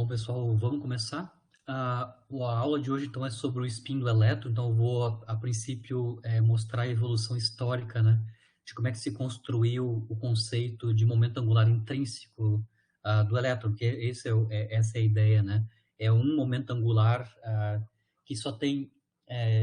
Bom, pessoal, vamos começar. A aula de hoje, então, é sobre o spin do elétron. Então, eu vou, a princípio, mostrar a evolução histórica, né, de como é que se construiu o conceito de momento angular intrínseco do elétron, que essa é a ideia, né? É um momento angular que só tem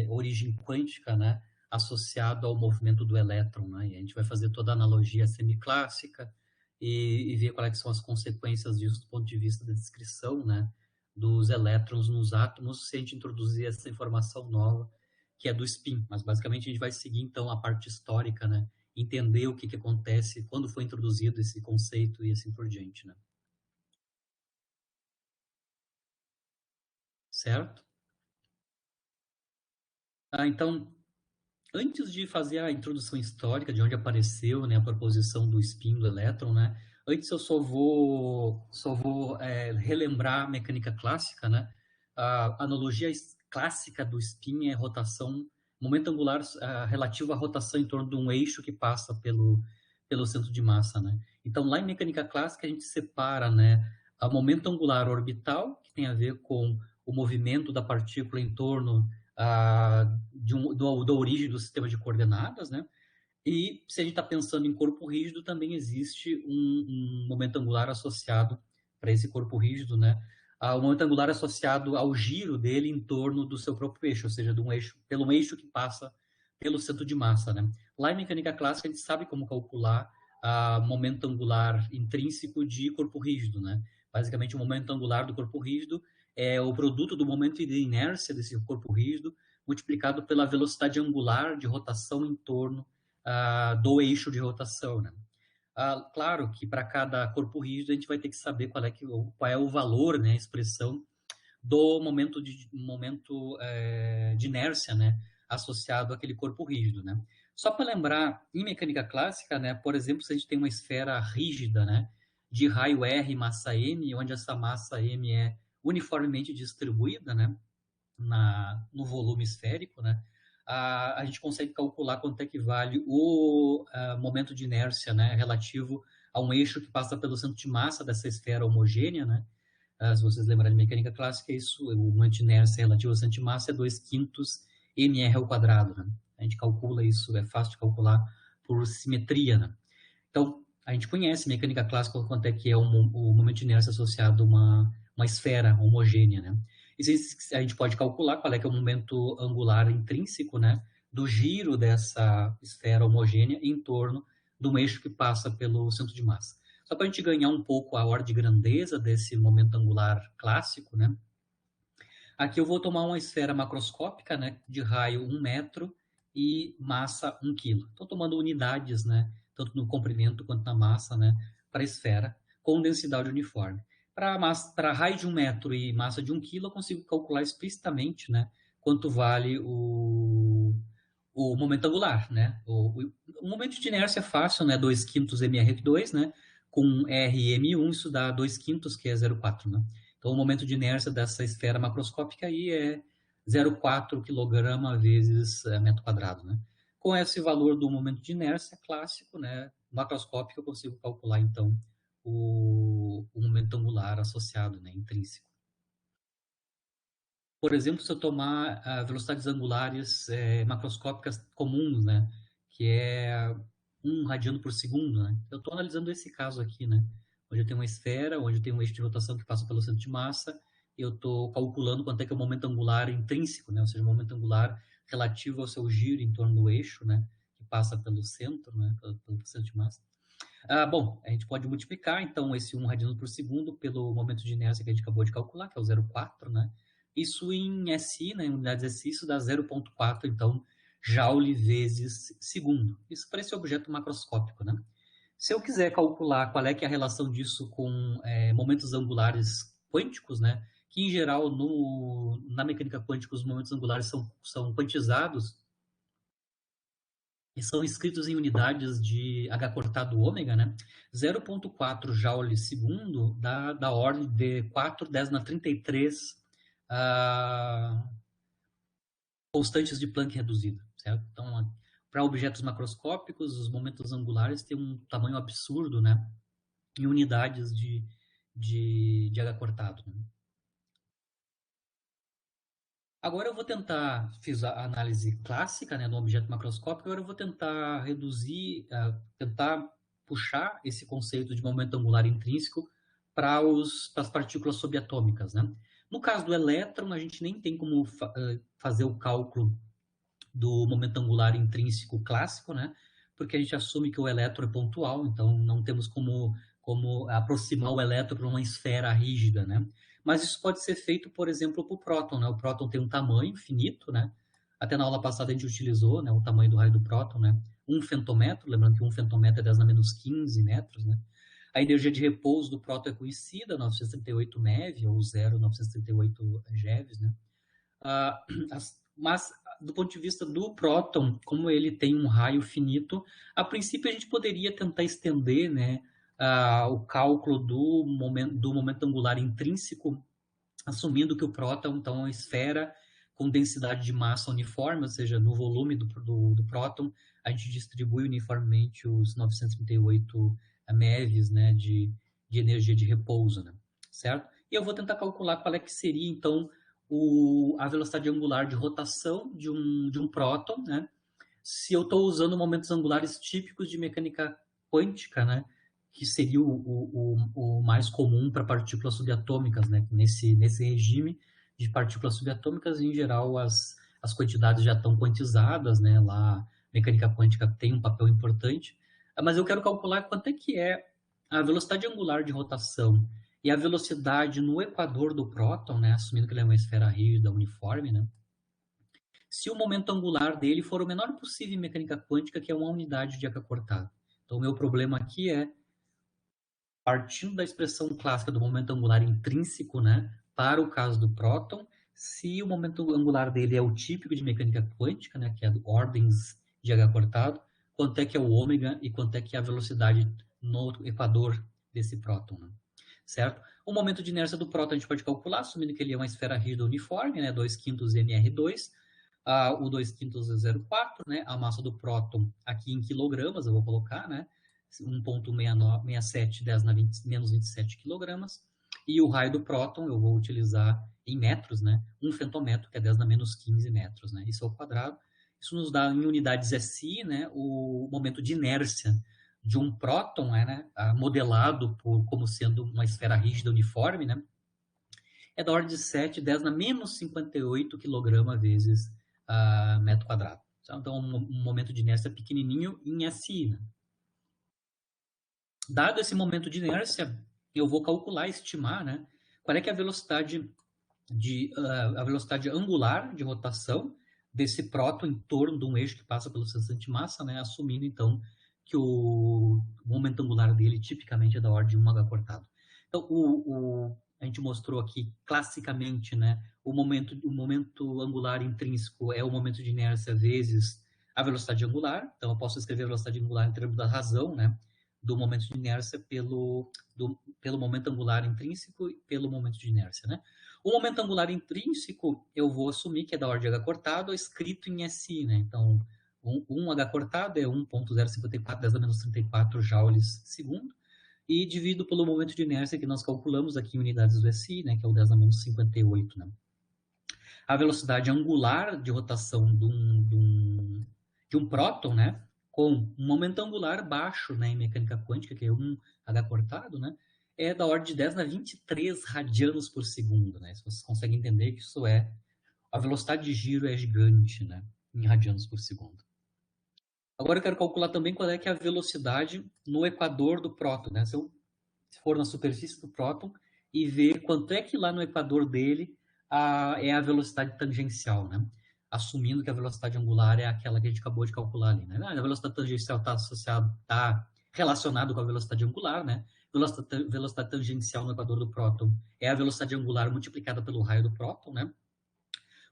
origem quântica, né, associado ao movimento do elétron, né? E a gente vai fazer toda a analogia semiclássica, e ver quais são as consequências disso do ponto de vista da descrição, né, dos elétrons nos átomos, se a gente introduzir essa informação nova, que é do spin. Mas, basicamente, a gente vai seguir, então, a parte histórica, né, entender o que acontece, quando foi introduzido esse conceito e assim por diante, né. Certo? Então, antes de fazer a introdução histórica de onde apareceu, né, a proposição do spin do elétron, né, antes eu só vou relembrar a mecânica clássica, né. A analogia clássica do spin é rotação, momento angular relativo à rotação em torno de um eixo que passa pelo centro de massa, né. Então, lá em mecânica clássica, a gente separa, né, a momento angular orbital, que tem a ver com o movimento da partícula em torno da origem do sistema de coordenadas, né? E se a gente está pensando em corpo rígido, também existe um momento angular associado para esse corpo rígido, né? O momento angular associado ao giro dele em torno do seu próprio eixo, ou seja, pelo um eixo que passa pelo centro de massa, né? Lá em mecânica clássica, a gente sabe como calcular o momento angular intrínseco de corpo rígido, né? Basicamente, o momento angular do corpo rígido é o produto do momento de inércia desse corpo rígido multiplicado pela velocidade angular de rotação em torno do eixo de rotação, né? Claro que para cada corpo rígido a gente vai ter que saber qual é o valor, né, a expressão do momento de inércia, né, associado àquele corpo rígido, né. Só para lembrar, em mecânica clássica, né, por exemplo, se a gente tem uma esfera rígida, né, de raio R, massa m, onde essa massa m é uniformemente distribuída, né, no volume esférico, né, a gente consegue calcular quanto é que vale o momento de inércia, né, relativo a um eixo que passa pelo centro de massa dessa esfera homogênea, né. Se vocês lembrarem de mecânica clássica, o momento de inércia relativo ao centro de massa é 2 quintos mr ao quadrado, né. A gente calcula isso, é fácil de calcular por simetria, né. Então, a gente conhece mecânica clássica, quanto é que é o momento de inércia associado a uma esfera homogênea, né? E a gente pode calcular qual é que é o momento angular intrínseco, né, do giro dessa esfera homogênea em torno de um eixo que passa pelo centro de massa. Só para a gente ganhar um pouco a ordem de grandeza desse momento angular clássico, né? Aqui eu vou tomar uma esfera macroscópica, né, de raio 1 metro e massa 1 quilo. Estou tomando unidades, né, tanto no comprimento quanto na massa, né, para a esfera, com densidade uniforme. Para raio de 1 metro e massa de 1 quilo, eu consigo calcular explicitamente, né, quanto vale o momento angular, né? O momento de inércia é fácil, né, 2 quintos mr2, né, com rm1, isso dá 2 quintos, que é 0,4, né? Então, o momento de inércia dessa esfera macroscópica aí é 0,4 kg vezes metro quadrado, né? Com esse valor do momento de inércia clássico, né, macroscópico, eu consigo calcular, então, o momento angular associado, né, intrínseco. Por exemplo, se eu tomar velocidades angulares macroscópicas comuns, né, que é 1 radiano por segundo, né, eu estou analisando esse caso aqui, né, onde eu tenho uma esfera, onde eu tenho um eixo de rotação que passa pelo centro de massa, e eu estou calculando quanto é que é o momento angular intrínseco, né, ou seja, o momento angular relativo ao seu giro em torno do eixo, né, que passa pelo centro, né, pelo centro de massa. Bom, a gente pode multiplicar, então, esse 1 radiano por segundo pelo momento de inércia que a gente acabou de calcular, que é o 0,4, né? Isso em SI, né, em unidades SI, isso dá 0,4, então, joule vezes segundo. Isso para esse objeto macroscópico, né? Se eu quiser calcular qual é que é a relação disso com momentos angulares quânticos, né, que, em geral, na mecânica quântica, os momentos angulares são quantizados, e são escritos em unidades de H cortado ômega, né? 0,4 joule segundo da ordem de 4 10 na 33 constantes de Planck reduzida, certo? Então, para objetos macroscópicos, os momentos angulares têm um tamanho absurdo, né? Em unidades de H cortado, né? Agora eu vou tentar, fiz a análise clássica, né, do objeto macroscópico, agora eu vou tentar reduzir, tentar puxar esse conceito de momento angular intrínseco para as partículas subatômicas, né? No caso do elétron, a gente nem tem como fazer o cálculo do momento angular intrínseco clássico, né? Porque a gente assume que o elétron é pontual, então não temos como aproximar o elétron para uma esfera rígida, né? Mas isso pode ser feito, por exemplo, para o próton, né? O próton tem um tamanho finito, né? Até na aula passada a gente utilizou, né, o tamanho do raio do próton, né? 1 femtômetro, lembrando que 1 femtômetro é 10 na menos 15 metros, né? A energia de repouso do próton é conhecida, 938 MeV, ou 0,938 GeV, né? Mas, do ponto de vista do próton, como ele tem um raio finito, a princípio a gente poderia tentar estender, né, o cálculo do momento angular intrínseco, assumindo que o próton então, é uma esfera com densidade de massa uniforme, ou seja, no volume do próton, a gente distribui uniformemente os 938 MeVs, né, de energia de repouso, né, certo? E eu vou tentar calcular qual é que seria, então, a velocidade angular de rotação de um próton, né? Se eu estou usando momentos angulares típicos de mecânica quântica, né? Que seria o mais comum para partículas subatômicas, né? Nesse regime de partículas subatômicas, em geral, as quantidades já estão quantizadas, né? Lá, mecânica quântica tem um papel importante. Mas eu quero calcular quanto é que é a velocidade angular de rotação e a velocidade no equador do próton, né, assumindo que ele é uma esfera rígida, uniforme, né, se o momento angular dele for o menor possível em mecânica quântica, que é uma unidade de H cortado. Então, o meu problema aqui é, partindo da expressão clássica do momento angular intrínseco, né, para o caso do próton, se o momento angular dele é o típico de mecânica quântica, né, que é ordens de H cortado, quanto é que é o ômega e quanto é que é a velocidade no equador desse próton, né? Certo? O momento de inércia do próton a gente pode calcular, assumindo que ele é uma esfera rígida uniforme, né, 2/5 mR2, o 2/5 é 0,4, né, a massa do próton aqui em quilogramas, eu vou colocar, né, 1,67, 10 na 20, menos 27 quilogramas, e o raio do próton eu vou utilizar em metros, né, 1 femtômetro, que é 10 na menos 15 metros, né, isso ao quadrado. Isso nos dá em unidades SI, né, o momento de inércia de um próton, né, modelado como sendo uma esfera rígida uniforme, né, é da ordem de 7, 10 na menos 58 kg vezes metro quadrado. Então, um momento de inércia pequenininho em SI. Né? Dado esse momento de inércia, eu vou calcular, estimar, né, qual é que é a velocidade angular de rotação desse próton em torno de um eixo que passa pelo seu centro de massa, né, assumindo, então, que o momento angular dele tipicamente é da ordem de 1 h cortado. Então, a gente mostrou aqui, classicamente, né, o momento angular intrínseco é o momento de inércia vezes a velocidade angular. Então, eu posso escrever a velocidade angular em termos da razão, né, do momento de inércia pelo momento angular intrínseco e pelo momento de inércia, né? O momento angular intrínseco, eu vou assumir que é da ordem de H cortado, escrito em SI, né? Então, 1H cortado é 1,054, 10 a menos 34 joules segundo, e divido pelo momento de inércia que nós calculamos aqui em unidades do SI, né? Que é o 10 a menos 58, né? A velocidade angular de rotação de um próton, né? Com um momento angular baixo, né? Em mecânica quântica, que é 1H cortado, né? É da ordem de 10 na 23 radianos por segundo, né? Se vocês conseguem entender que isso é... A velocidade de giro é gigante, né? Em radianos por segundo. Agora eu quero calcular também qual é que é a velocidade no equador do próton, né? Se for na superfície do próton e ver quanto é que lá no equador dele é a velocidade tangencial, né? Assumindo que a velocidade angular é aquela que a gente acabou de calcular ali, né? A velocidade tangencial está relacionado com a velocidade angular, né? Velocidade tangencial no equador do próton é a velocidade angular multiplicada pelo raio do próton, né?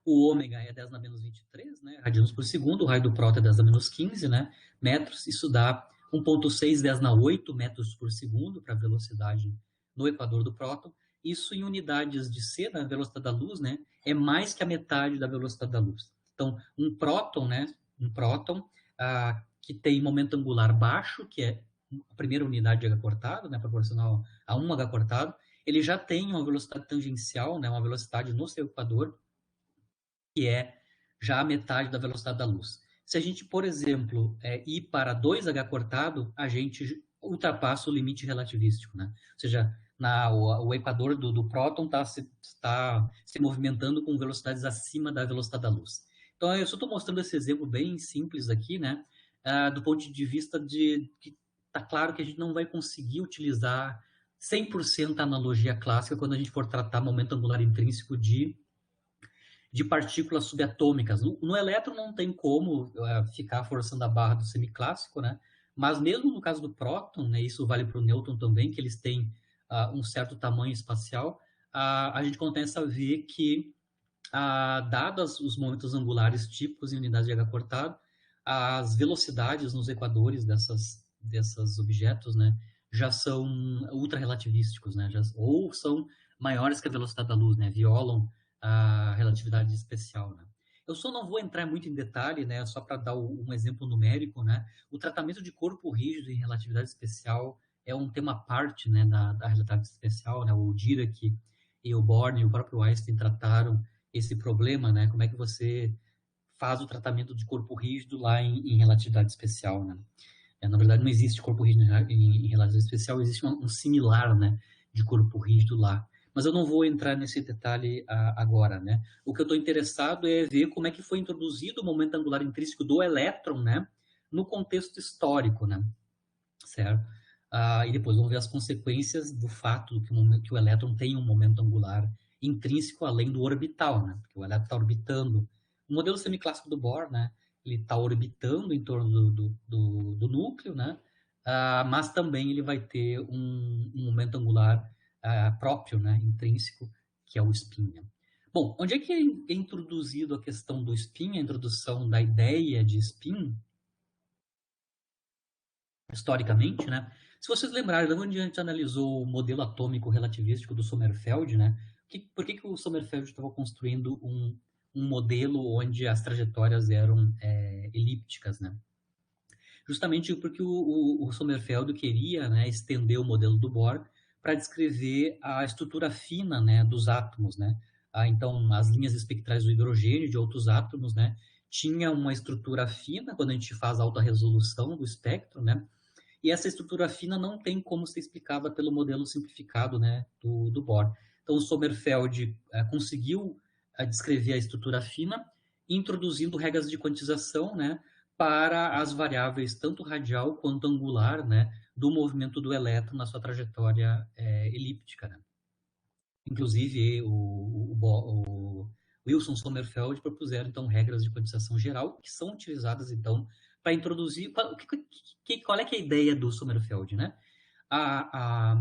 O ômega é 10 na menos 23, né? Radianos por segundo, o raio do próton é 10 na menos 15, né? Metros, isso dá 1,6, 10 na 8 metros por segundo para a velocidade no equador do próton. Isso em unidades de C, na velocidade da luz, né? É mais que a metade da velocidade da luz. Então, um próton, né? Um próton que tem momento angular baixo, que é a primeira unidade de H cortado, né, proporcional a 1 H cortado, ele já tem uma velocidade tangencial, né, uma velocidade no seu equador, que é já a metade da velocidade da luz. Se a gente, por exemplo, ir para 2H cortado, a gente ultrapassa o limite relativístico, né? Ou seja, o equador do próton está se movimentando com velocidades acima da velocidade da luz. Então, eu só estou mostrando esse exemplo bem simples aqui, né? Do ponto de vista de que está claro que a gente não vai conseguir utilizar 100% a analogia clássica quando a gente for tratar momento angular intrínseco de partículas subatômicas. No elétron não tem como ficar forçando a barra do semiclássico, né? Mas mesmo no caso do próton, né, isso vale para o nêutron também, que eles têm um certo tamanho espacial, a gente começa a ver que, dados os momentos angulares típicos em unidades de H cortado, as velocidades nos equadores desses objetos, né, já são ultra-relativísticos, né, ou são maiores que a velocidade da luz, né, violam a relatividade especial, né. Eu só não vou entrar muito em detalhe, né, só para dar um exemplo numérico, né, o tratamento de corpo rígido em relatividade especial é um tema à parte, né, da relatividade especial, né, o Dirac e o Born e o próprio Einstein trataram esse problema, né, como é que você faz o tratamento de corpo rígido lá em relatividade especial, né. Na verdade, não existe corpo rígido em relatividade especial, existe um similar, né, de corpo rígido lá. Mas eu não vou entrar nesse detalhe agora, né? O que eu estou interessado é ver como é que foi introduzido o momento angular intrínseco do elétron, né, no contexto histórico, né? Certo? E depois vamos ver as consequências do fato que o elétron tem um momento angular intrínseco além do orbital, né? Porque o elétron está orbitando. O modelo semiclássico do Bohr, né? Ele está orbitando em torno do núcleo, né? Mas também ele vai ter um momento angular próprio, né? Intrínseco, que é o spin. Né? Bom, onde é que é introduzido a questão do spin, a introdução da ideia de spin, historicamente, né? Se vocês lembrarem, quando a gente analisou o modelo atômico relativístico do Sommerfeld, né? Por que o Sommerfeld estava construindo um modelo onde as trajetórias eram elípticas, né? Justamente porque o Sommerfeld queria, né, estender o modelo do Bohr para descrever a estrutura fina, né, dos átomos, né? Então, as linhas espectrais do hidrogênio e de outros átomos, né, tinha uma estrutura fina quando a gente faz alta resolução do espectro, né? E essa estrutura fina não tem como ser explicada pelo modelo simplificado, né, do Bohr. Então, o Sommerfeld conseguiu descrever a estrutura fina, introduzindo regras de quantização, né, para as variáveis tanto radial quanto angular, né, do movimento do elétron na sua trajetória elíptica. Né. Inclusive, o Wilson Sommerfeld propuseram, então, regras de quantização geral, que são utilizadas, então, para introduzir... Qual é que é a ideia do Sommerfeld, né? A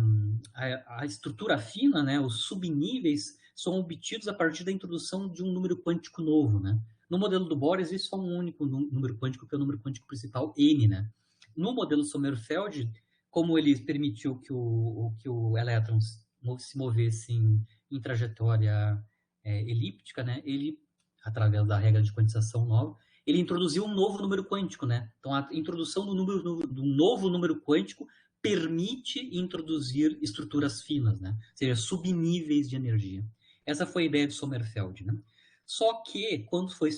estrutura fina, né, os subníveis, são obtidos a partir da introdução de um número quântico novo, né? No modelo do Bohr existe só um único número quântico, que é o número quântico principal, n, né? No modelo Sommerfeld, como ele permitiu que o elétron se movesse em trajetória elíptica, né? Ele, através da regra de quantização nova, ele introduziu um novo número quântico, né? Então, a introdução do novo número quântico permite introduzir estruturas finas, né? Ou seja, subníveis de energia. Essa foi a ideia de Sommerfeld, né? Só que, quando foi,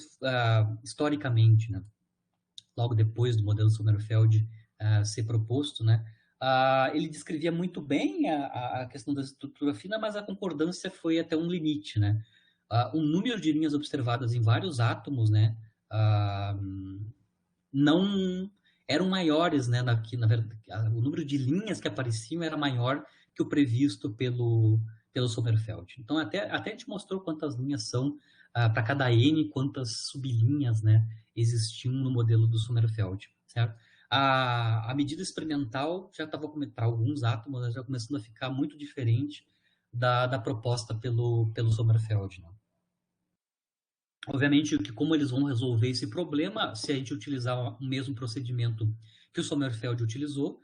historicamente, né, logo depois do modelo Sommerfeld ser proposto, né, ele descrevia muito bem a questão da estrutura fina, mas a concordância foi até um limite, né? O número de linhas observadas em vários átomos, né, não eram maiores, né? Na verdade, o número de linhas que apareciam era maior que o previsto pelo Sommerfeld. Então, até a gente mostrou quantas linhas são para cada N, quantas sublinhas, né, existiam no modelo do Sommerfeld, certo? A medida experimental já estava, para alguns átomos, já começando a ficar muito diferente da proposta pelo Sommerfeld, né? Obviamente, que como eles vão resolver esse problema, se a gente utilizar o mesmo procedimento que o Sommerfeld utilizou,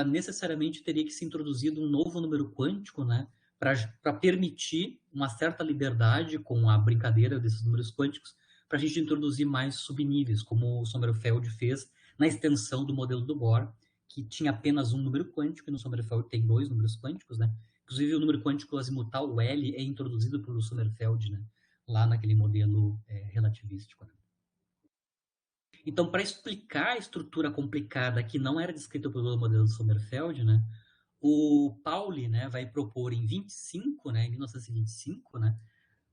necessariamente teria que ser introduzido um novo número quântico, né, para permitir uma certa liberdade com a brincadeira desses números quânticos, para a gente introduzir mais subníveis, como o Sommerfeld fez na extensão do modelo do Bohr, que tinha apenas um número quântico, e no Sommerfeld tem dois números quânticos, né? Inclusive, o número quântico azimutal, o L, é introduzido pelo Sommerfeld, né? Lá naquele modelo relativístico, né? Então, para explicar a estrutura complicada que não era descrita pelo modelo do Sommerfeld, né? O Pauli, né, vai propor em 25, né, em 1925, né,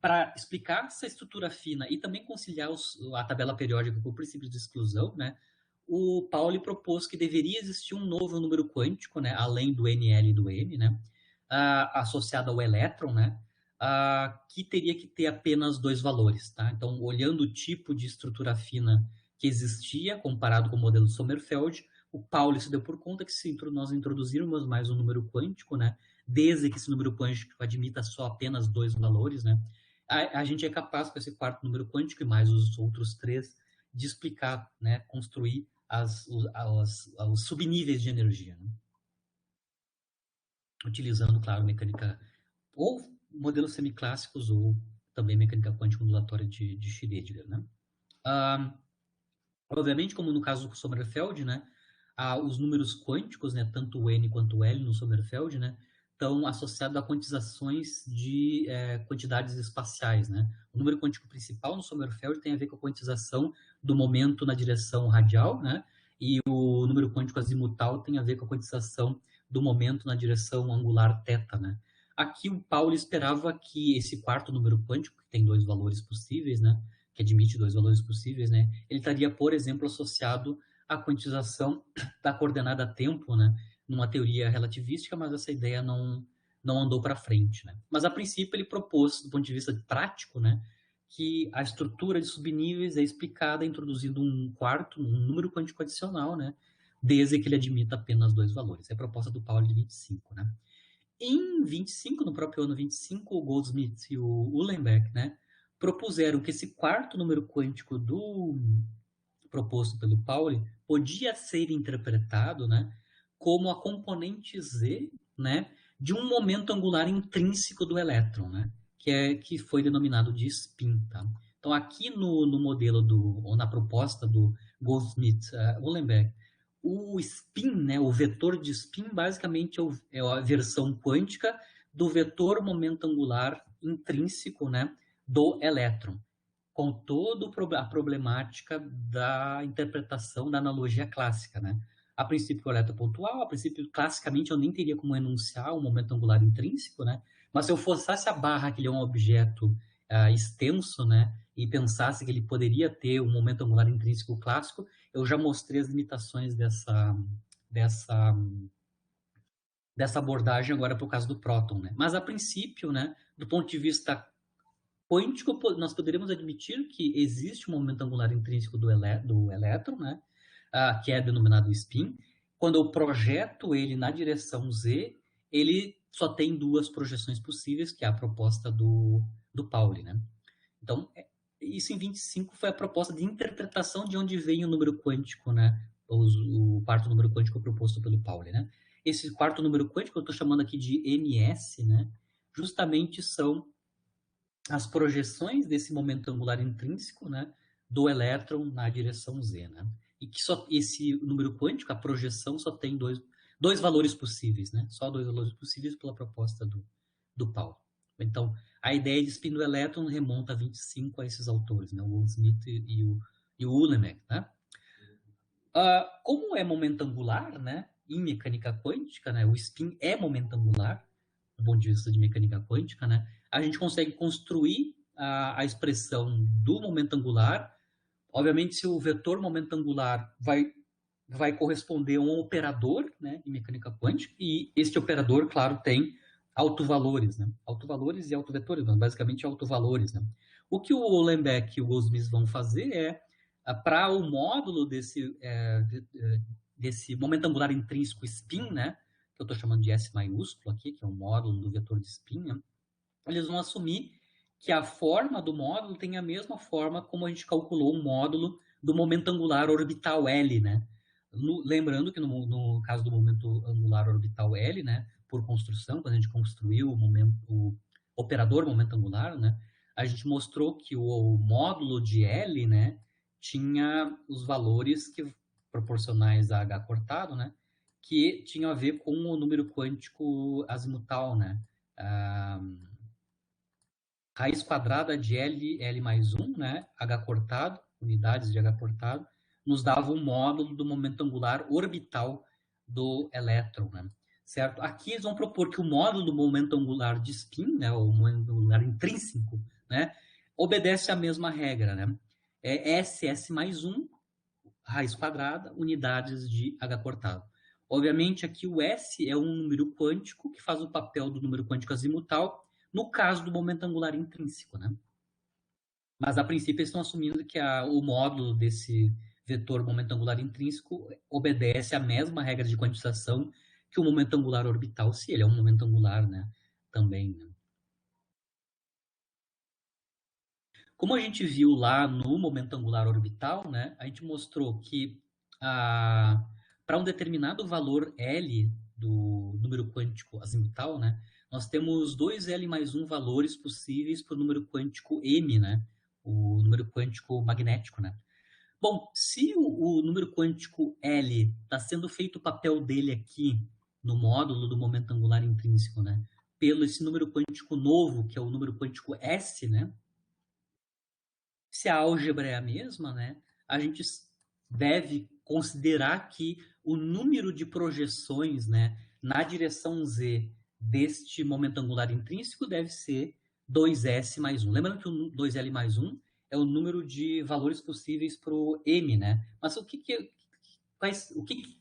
para explicar essa estrutura fina e também conciliar a tabela periódica com o princípio de exclusão, né, o Pauli propôs que deveria existir um novo número quântico, né, além do NL e do M, né, associado ao elétron, né, que teria que ter apenas dois valores. Tá? Então, olhando o tipo de estrutura fina que existia, comparado com o modelo Sommerfeld, o Pauli se deu por conta que se nós introduzirmos mais um número quântico, né, desde que esse número quântico admita só apenas dois valores, né, a gente é capaz, com esse quarto número quântico e mais os outros três, de explicar, né, construir os subníveis de energia, né? Utilizando, claro, mecânica ou modelos semiclássicos ou também mecânica quântica ondulatória de Schrödinger, né? Obviamente, como no caso do Sommerfeld, né, os números quânticos, né, tanto o N quanto o L no Sommerfeld, né, estão associados a quantizações de quantidades espaciais, né? O número quântico principal no Sommerfeld tem a ver com a quantização do momento na direção radial, né? E o número quântico azimutal tem a ver com a quantização do momento na direção angular θ, né? Aqui o Pauli esperava que esse quarto número quântico, que tem dois valores possíveis, né, que admite dois valores possíveis, né, ele estaria, por exemplo, associado à quantização da coordenada tempo, né, numa teoria relativística, mas essa ideia não andou para frente, né. Mas, a princípio, ele propôs, do ponto de vista prático, né, que a estrutura de subníveis é explicada introduzindo um número quântico adicional, né, desde que ele admita apenas dois valores. É a proposta do Pauli de 25, né. Em 25, no próprio ano 25, o Goldsmith e o Uhlenbeck, né, propuseram que esse quarto número quântico proposto pelo Pauli podia ser interpretado, né, como a componente Z, né, de um momento angular intrínseco do elétron, né, que foi denominado de spin. Tá? Então, aqui no modelo ou na proposta do Goldsmith Uhlenbeck, o spin, né, o vetor de spin, basicamente é a versão quântica do vetor momento angular intrínseco, né, do elétron, com toda a problemática da interpretação da analogia clássica, né? A princípio, o elétron pontual, a princípio, classicamente, eu nem teria como enunciar o momento angular intrínseco, né? Mas se eu forçasse a barra que ele é um objeto extenso, né? E pensasse que ele poderia ter um momento angular intrínseco clássico, eu já mostrei as limitações dessa abordagem agora para o caso do próton, né? Mas, a princípio, né? Do ponto de vista quântico, nós poderíamos admitir que existe um momento angular intrínseco do elétron, né? Que é denominado spin. Quando eu projeto ele na direção Z, ele só tem duas projeções possíveis, que é a proposta do Pauli, né? Então, isso em 25 foi a proposta de interpretação de onde vem o número quântico, né? O quarto número quântico proposto pelo Pauli, né? Esse quarto número quântico, eu estou chamando aqui de NS, né? Justamente são as projeções desse momento angular intrínseco, né, do elétron na direção Z, né? E que só esse número quântico, a projeção, só tem dois valores possíveis, né? Só dois valores possíveis pela proposta do Paulo. Então, a ideia de spin do elétron remonta a 25 a esses autores, né? O Goldsmith e o Uhlenbeck, né? Como é momento angular, né? Em mecânica quântica, né? O spin é momento angular, do ponto de vista de mecânica quântica, né? A gente consegue construir a expressão do momento angular. Obviamente, se o vetor momento angular vai corresponder a um operador, né, em mecânica quântica, e este operador, claro, tem autovalores, né? Autovalores e autovetores, mas basicamente autovalores, né? O que o Uhlenbeck e o Goldsmith vão fazer é, para o módulo desse momento angular intrínseco spin, né, que eu estou chamando de S maiúsculo aqui, que é o módulo do vetor de spin, né, eles vão assumir que a forma do módulo tem a mesma forma como a gente calculou o módulo do momento angular orbital L, né? Lembrando que no caso do momento angular orbital L, né, por construção, quando a gente construiu o operador momento angular, né, a gente mostrou que o módulo de L, né, tinha os valores proporcionais a h cortado, né, que tinham a ver com o número quântico azimutal, né? Raiz quadrada de L mais 1, né? H cortado, unidades de H cortado, nos dava um módulo do momento angular orbital do elétron, né? Certo? Aqui eles vão propor que o módulo do momento angular de spin, né, o momento angular intrínseco, né, obedece à mesma regra, né? É S mais 1, raiz quadrada, unidades de H cortado. Obviamente, aqui o S é um número quântico que faz o papel do número quântico azimutal, no caso do momento angular intrínseco, né? Mas, a princípio, eles estão assumindo que o módulo desse vetor momento angular intrínseco obedece à mesma regra de quantização que o momento angular orbital, se ele é um momento angular, né? Também, né? Como a gente viu lá no momento angular orbital, né, a gente mostrou que para um determinado valor L do número quântico azimutal, né, nós temos dois L mais um valores possíveis para o número quântico M, né, o número quântico magnético. Né. Bom, se o número quântico L está sendo feito o papel dele aqui no módulo do momento angular intrínseco, né, pelo esse número quântico novo, que é o número quântico S, né, se a álgebra é a mesma, né, a gente deve considerar que o número de projeções, né, na direção z deste momento angular intrínseco deve ser 2s mais 1. Lembrando que o 2l mais 1 é o número de valores possíveis para o m, né? Mas o que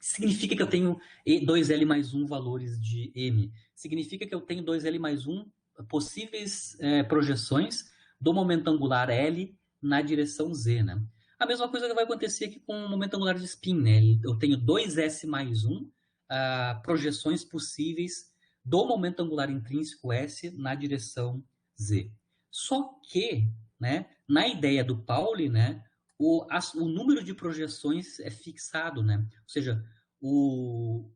significa que eu tenho 2l mais 1 valores de m? Significa que eu tenho 2l mais 1 possíveis projeções do momento angular L na direção Z, né? A mesma coisa que vai acontecer aqui com o momento angular de spin, né? Eu tenho 2S mais 1 projeções possíveis do momento angular intrínseco S na direção Z. Só que, né, na ideia do Pauli, né, o número de projeções é fixado, né? Ou seja, o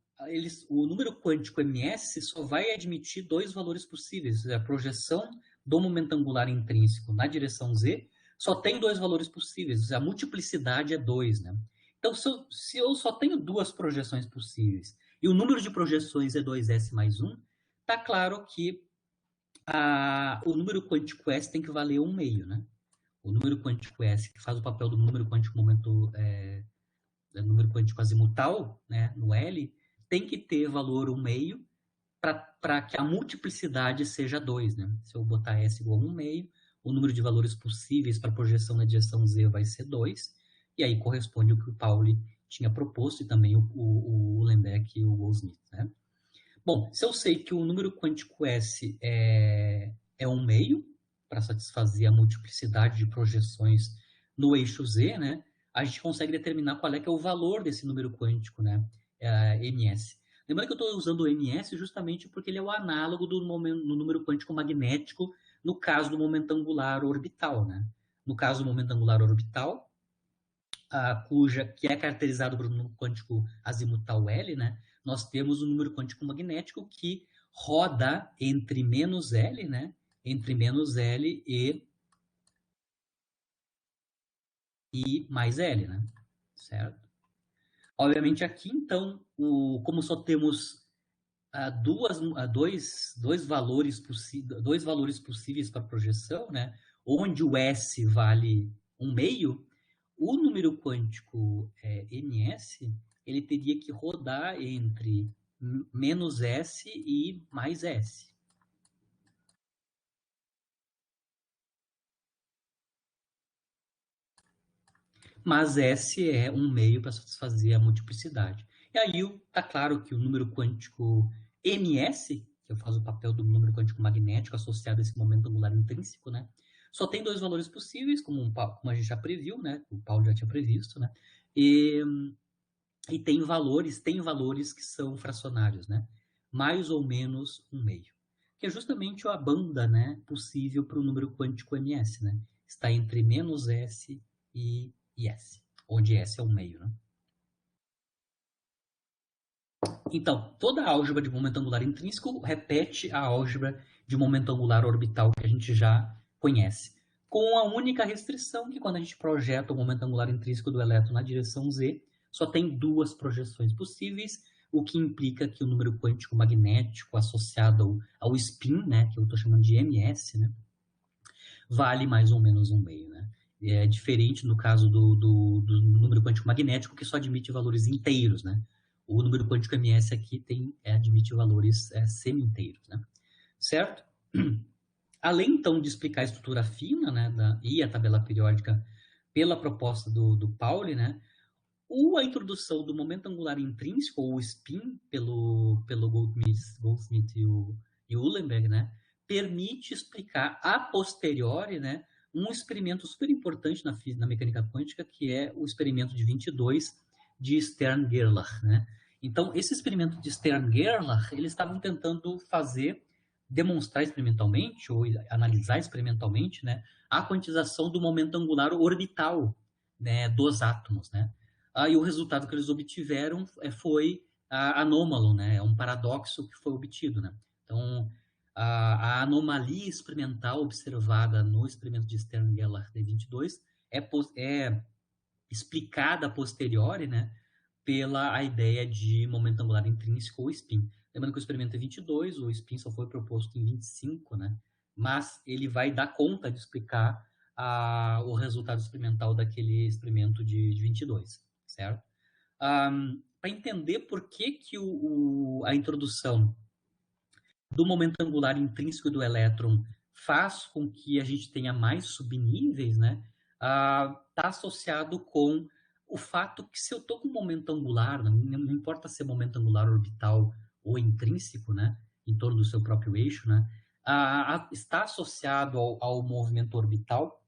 número quântico MS só vai admitir dois valores possíveis, a projeção do momento angular intrínseco na direção Z só tem dois valores possíveis, a multiplicidade é 2, né? Então, se eu só tenho duas projeções possíveis e o número de projeções é 2S mais 1, tá claro que o número quântico S tem que valer 1 meio, né? O número quântico S, que faz o papel do número quântico momento, número quântico azimutal, né, no L, tem que ter valor 1 meio para que a multiplicidade seja 2, né? Se eu botar S igual a 1 meio, o número de valores possíveis para projeção na direção Z vai ser 2, e aí corresponde ao que o Pauli tinha proposto, e também o Uhlenbeck e o Goldsmith, né? Bom, se eu sei que o número quântico S é 1 meio, para satisfazer a multiplicidade de projeções no eixo Z, né, a gente consegue determinar qual é que é o valor desse número quântico, né, MS. Lembrando que eu estou usando o MS justamente porque ele é o análogo do número quântico magnético no caso do momento angular orbital. Né? No caso do momento angular orbital, que é caracterizado por um número quântico azimutal L, né? Nós temos o número quântico magnético que roda entre menos L, né? Entre menos L e mais L, né? Certo? Obviamente aqui, então, como só temos dois valores possíveis para projeção, né? Onde o S vale 1 meio, o número quântico ms, ele teria que rodar entre menos S e mais S. Mas S é 1 meio para satisfazer a multiplicidade. E aí está claro que o número quântico ms, que eu faço o papel do número quântico magnético associado a esse momento angular intrínseco, né? Só tem dois valores possíveis, como a gente já previu, né? O Paulo já tinha previsto, né? E tem valores que são fracionários, né? Mais ou menos 1 meio. Que é justamente a banda, né, possível para o número quântico ms, né? Está entre menos S e S, onde S é 1 meio, né? Então, toda a álgebra de momento angular intrínseco repete a álgebra de momento angular orbital que a gente já conhece. Com a única restrição que quando a gente projeta o momento angular intrínseco do elétron na direção Z, só tem duas projeções possíveis, o que implica que o número quântico magnético associado ao spin, né, que eu estou chamando de ms, né, vale mais ou menos 1,5, né? É diferente no caso do número quântico magnético, que só admite valores inteiros, né? O número quântico ms aqui admite valores semi-inteiros, né? Certo? Além, então, de explicar a estrutura fina, né, e a tabela periódica pela proposta do Pauli, né, a introdução do momento angular intrínseco, ou spin, pelo Goldsmith e o Uhlenberg, né, permite explicar a posteriori, né, um experimento super importante na mecânica quântica, que é o experimento de 22 de Stern-Gerlach, né. Então, esse experimento de Stern-Gerlach, eles estavam tentando demonstrar experimentalmente, ou analisar experimentalmente, né, a quantização do momento angular orbital, né, dos átomos, né. E o resultado que eles obtiveram foi anômalo, né? É um paradoxo que foi obtido, né? Então, a anomalia experimental observada no experimento de Stern-Gerlach D22 é explicada a posteriori, né? Pela a ideia de momento angular intrínseco ou spin. Lembrando que o experimento é 22, o spin só foi proposto em 25, né? Mas ele vai dar conta de explicar o resultado experimental daquele experimento de 22, certo? Para entender por que a introdução do momento angular intrínseco do elétron faz com que a gente tenha mais subníveis, né? Está associado com o fato que se eu estou com momento angular, não importa se é momento angular orbital ou intrínseco, né? Em torno do seu próprio eixo, né? Está associado ao movimento orbital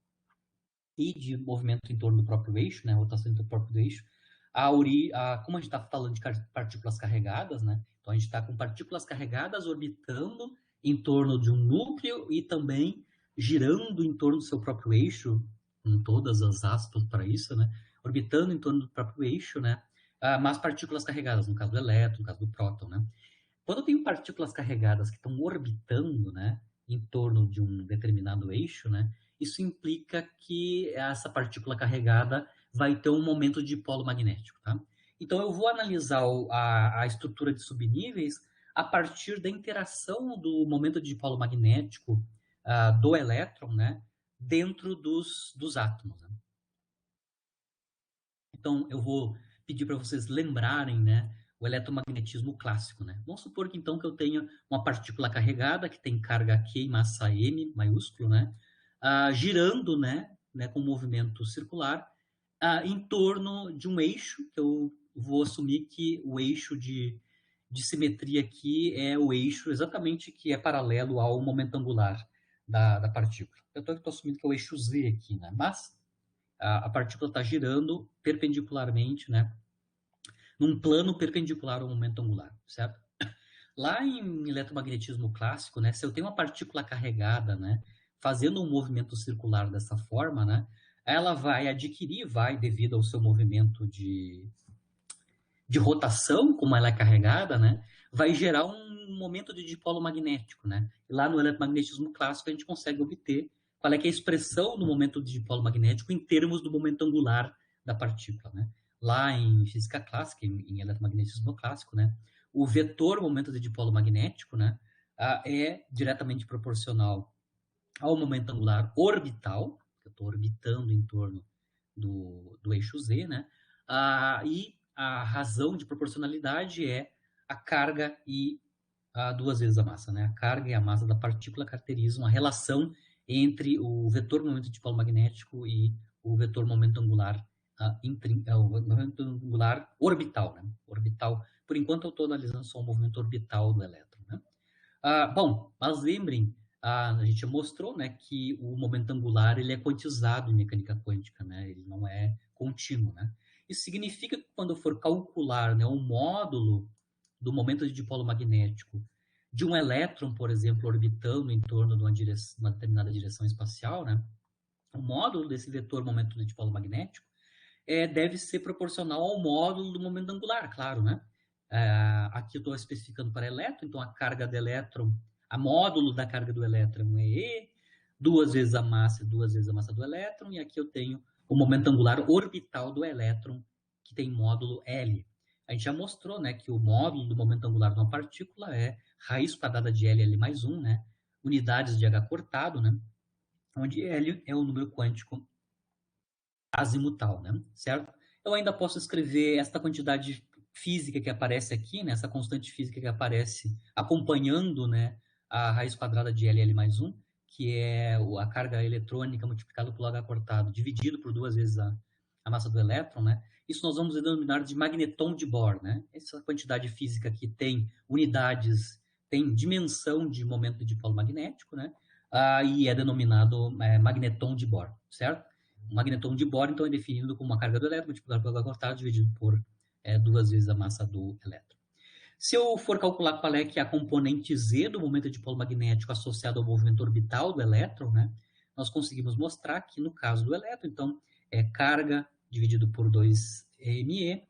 e de movimento em torno do próprio eixo, né? Rotação do próprio eixo. Como a gente está falando de partículas carregadas, né? Então a gente está com partículas carregadas orbitando em torno de um núcleo e também girando em torno do seu próprio eixo, com todas as aspas para isso, né? Orbitando em torno do próprio eixo, né? Mas partículas carregadas, no caso do elétron, no caso do próton, né? Quando eu tenho partículas carregadas que estão orbitando, né, em torno de um determinado eixo, né, isso implica que essa partícula carregada vai ter um momento de dipolo magnético, tá? Então eu vou analisar a estrutura de subníveis a partir da interação do momento de dipolo magnético do elétron, né, dentro dos átomos, né? Então eu vou pedir para vocês lembrarem, né, o eletromagnetismo clássico, né? Vamos supor que então que eu tenha uma partícula carregada que tem carga Q e massa M maiúsculo, né? Girando, né, com movimento circular em torno de um eixo, que eu vou assumir que o eixo de simetria aqui é o eixo exatamente que é paralelo ao momento angular da partícula. Eu estou assumindo que é o eixo Z aqui, né? Mas a partícula está girando perpendicularmente, né? Num plano perpendicular ao momento angular, certo? Lá em eletromagnetismo clássico, né, se eu tenho uma partícula carregada, né, fazendo um movimento circular dessa forma, né, ela vai, devido ao seu movimento de rotação, como ela é carregada, né, vai gerar um momento de dipolo magnético, né? E lá no eletromagnetismo clássico a gente consegue obter qual é, que é a expressão do momento de dipolo magnético em termos do momento angular da partícula, né? Lá em física clássica, em eletromagnetismo clássico, né, o vetor momento de dipolo magnético, né, é diretamente proporcional ao momento angular orbital, que eu estou orbitando em torno do eixo Z, né? E a razão de proporcionalidade é a carga e duas vezes a massa, né? A carga e a massa da partícula caracterizam a relação entre o vetor momento de dipolo magnético e o vetor momento angular o movimento angular orbital, né? Orbital. Por enquanto eu estou analisando só o movimento orbital do elétron, né? Bom, mas lembrem, a gente mostrou, né, que o momento angular ele é quantizado em mecânica quântica, né? Ele não é contínuo, né? Isso significa que quando eu for calcular, né, um módulo do momento de dipolo magnético de um elétron, por exemplo, orbitando em torno de uma determinada direção espacial, né? O módulo desse vetor momento de dipolo magnético deve ser proporcional ao módulo do momento angular, claro, né? Aqui eu estou especificando para elétron, então a carga do elétron, a módulo da carga do elétron é E, duas vezes a massa do elétron, e aqui eu tenho o momento angular orbital do elétron, que tem módulo L. A gente já mostrou, né, que o módulo do momento angular de uma partícula é raiz quadrada de L mais 1, né, unidades de H cortado, né, onde L é o número quântico azimutal, né, certo? Eu ainda posso escrever esta quantidade física que aparece aqui, né, essa constante física que aparece acompanhando, né, a raiz quadrada de L mais 1, que é a carga eletrônica multiplicada pelo H cortado, dividido por 2 vezes a massa do elétron, né? Isso nós vamos denominar de magneton de Bohr, né? Essa quantidade física que tem unidades, tem dimensão de momento de dipolo magnético, né? E é denominado magneton de Bohr, certo? O magneton de Bohr, então, é definido como uma carga do elétron multiplicada pelo H cortado dividido por 2 vezes a massa do elétron. Se eu for calcular qual é que é a componente Z do momento de dipolo magnético associado ao movimento orbital do elétron, né, nós conseguimos mostrar que no caso do elétron, então, é carga dividido por 2me,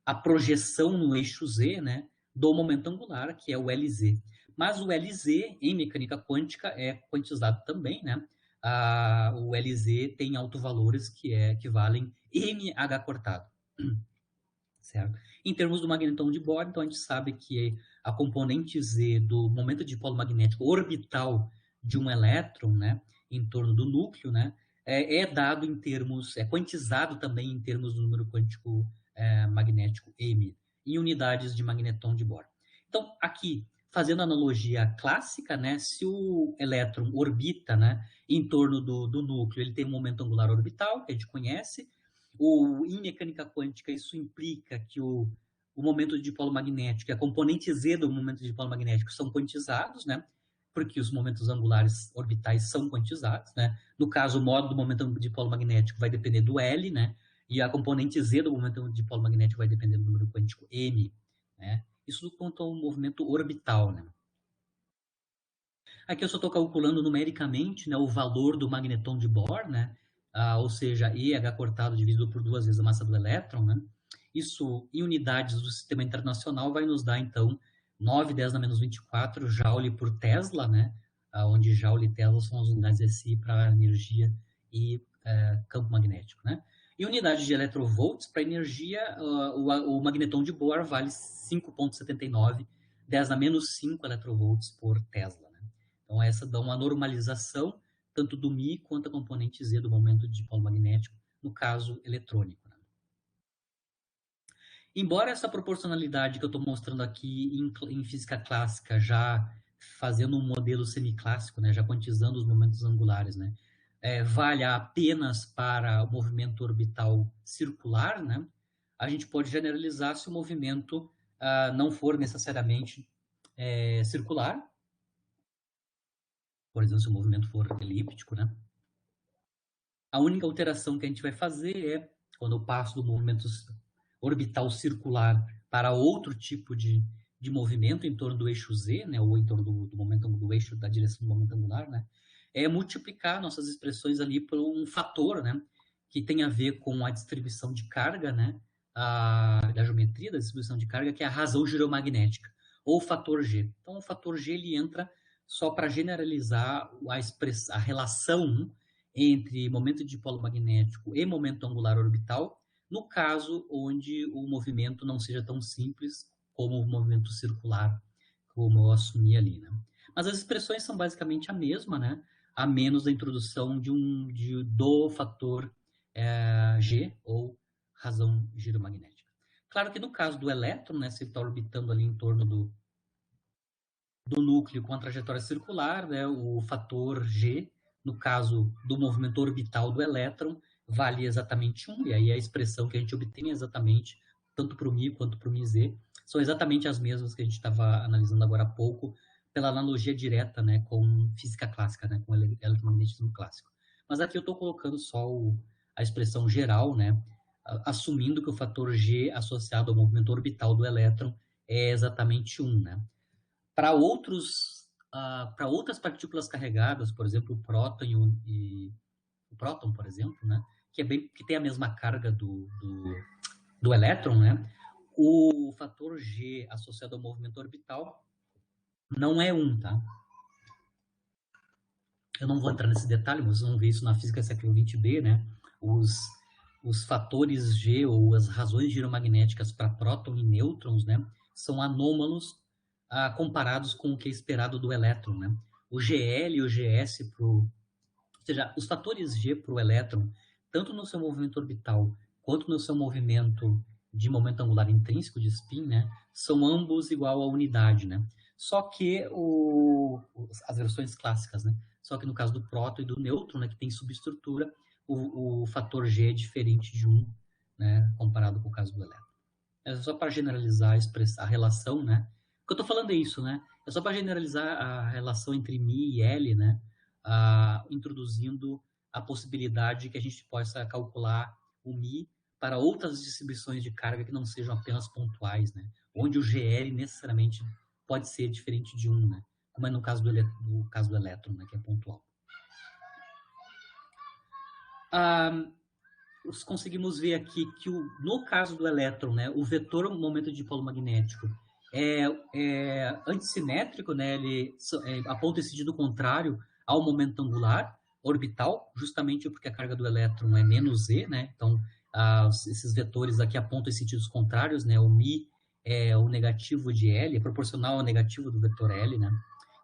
a projeção no eixo Z, né, do momento angular, que é o Lz. Mas o Lz, em mecânica quântica, é quantizado também, né? O Lz tem autovalores que valem mh cortado. Certo? Em termos do magnetão de Bohr, então a gente sabe que a componente Z do momento de dipolo magnético orbital de um elétron, né, em torno do núcleo, né, é dado em termos, é quantizado também em termos do número quântico magnético m, em unidades de magnetão de Bohr. Então, aqui, fazendo analogia clássica, né, se o elétron orbita, né, em torno do núcleo, ele tem um momento angular orbital, que a gente conhece. Em mecânica quântica, isso implica que o momento de dipolo magnético e a componente Z do momento de dipolo magnético são quantizados, né? Porque os momentos angulares orbitais são quantizados, né? No caso, o modo do momento de dipolo magnético vai depender do L, né? E a componente Z do momento de dipolo magnético vai depender do número quântico M, né? Isso quanto ao movimento orbital, né? Aqui eu só estou calculando numericamente, né, o valor do magneton de Bohr, né? Ou seja, EH cortado dividido por 2 vezes a massa do elétron, né? Isso, em unidades do sistema internacional, vai nos dar, então, 9 × 10⁻²4 joule por Tesla, né? Onde joule e Tesla são as unidades SI para energia e campo magnético, né? E unidade de eletrovolts para energia, o magneton de Bohr vale 5,79 10⁻⁵ eletrovolts por Tesla, né? Então, essa dá uma normalização tanto do Mi quanto a componente Z do momento de dipolo magnético, no caso eletrônico, né? Embora essa proporcionalidade que eu estou mostrando aqui em física clássica, já fazendo um modelo semiclássico, né, já quantizando os momentos angulares, né, valha apenas para o movimento orbital circular, né, a gente pode generalizar se o movimento não for necessariamente circular. Por exemplo, se o movimento for elíptico, né? A única alteração que a gente vai fazer é quando eu passo do movimento orbital circular para outro tipo de movimento em torno do eixo Z, né, ou em torno do momento do eixo da direção do momento angular, né, é multiplicar nossas expressões ali por um fator, né, que tem a ver com a distribuição de carga, né, da geometria da distribuição de carga, que é a razão giromagnética, ou o fator G. Então, o fator G ele entra só para generalizar a relação entre momento de dipolo magnético e momento angular orbital, no caso onde o movimento não seja tão simples como o movimento circular, como eu assumi ali, né? Mas as expressões são basicamente a mesma, né? A menos a introdução do fator G, ou razão giromagnética. Claro que no caso do elétron, né, se ele está orbitando ali em torno do núcleo com a trajetória circular, né, o fator G, no caso do movimento orbital do elétron, vale exatamente 1, e aí a expressão que a gente obtém é exatamente, tanto para o Mi quanto para o MiZ, são exatamente as mesmas que a gente estava analisando agora há pouco, pela analogia direta, né, com física clássica, né, com eletromagnetismo clássico. Mas aqui eu estou colocando só a expressão geral, né, assumindo que o fator G associado ao movimento orbital do elétron é exatamente 1, né. Para outras partículas carregadas, por exemplo, o próton o próton, por exemplo, né, que tem a mesma carga do elétron, né, o fator G associado ao movimento orbital não é 1, tá? Eu não vou entrar nesse detalhe, mas vocês vão ver isso na física século XX B, né? os fatores G ou as razões giromagnéticas para próton e nêutrons, né, são anômalos comparados com o que é esperado do elétron, né? O GL e o GS ou seja, os fatores G para o elétron, tanto no seu movimento orbital quanto no seu movimento de momento angular intrínseco de spin, né, são ambos igual a unidade, né? Só que as versões clássicas, né? Só que no caso do próton e do nêutron, né, que tem subestrutura, o fator G é diferente de 1, né, comparado com o caso do elétron. É só para generalizar a relação, né? O que eu estou falando é isso, né? É só para generalizar a relação entre Mi e L, né? Introduzindo a possibilidade que a gente possa calcular o Mi para outras distribuições de carga que não sejam apenas pontuais, né? Onde o GL necessariamente pode ser diferente de 1, né? Como é no caso do elétron, né? Que é pontual. Conseguimos ver aqui que no caso do elétron, né, o vetor momento de dipolo magnético é antissimétrico, né, ele aponta esse sentido contrário ao momento angular orbital, justamente porque a carga do elétron é menos e, né, então esses vetores aqui apontam em sentidos contrários, né, o Mi é o negativo de L, é proporcional ao negativo do vetor L, né,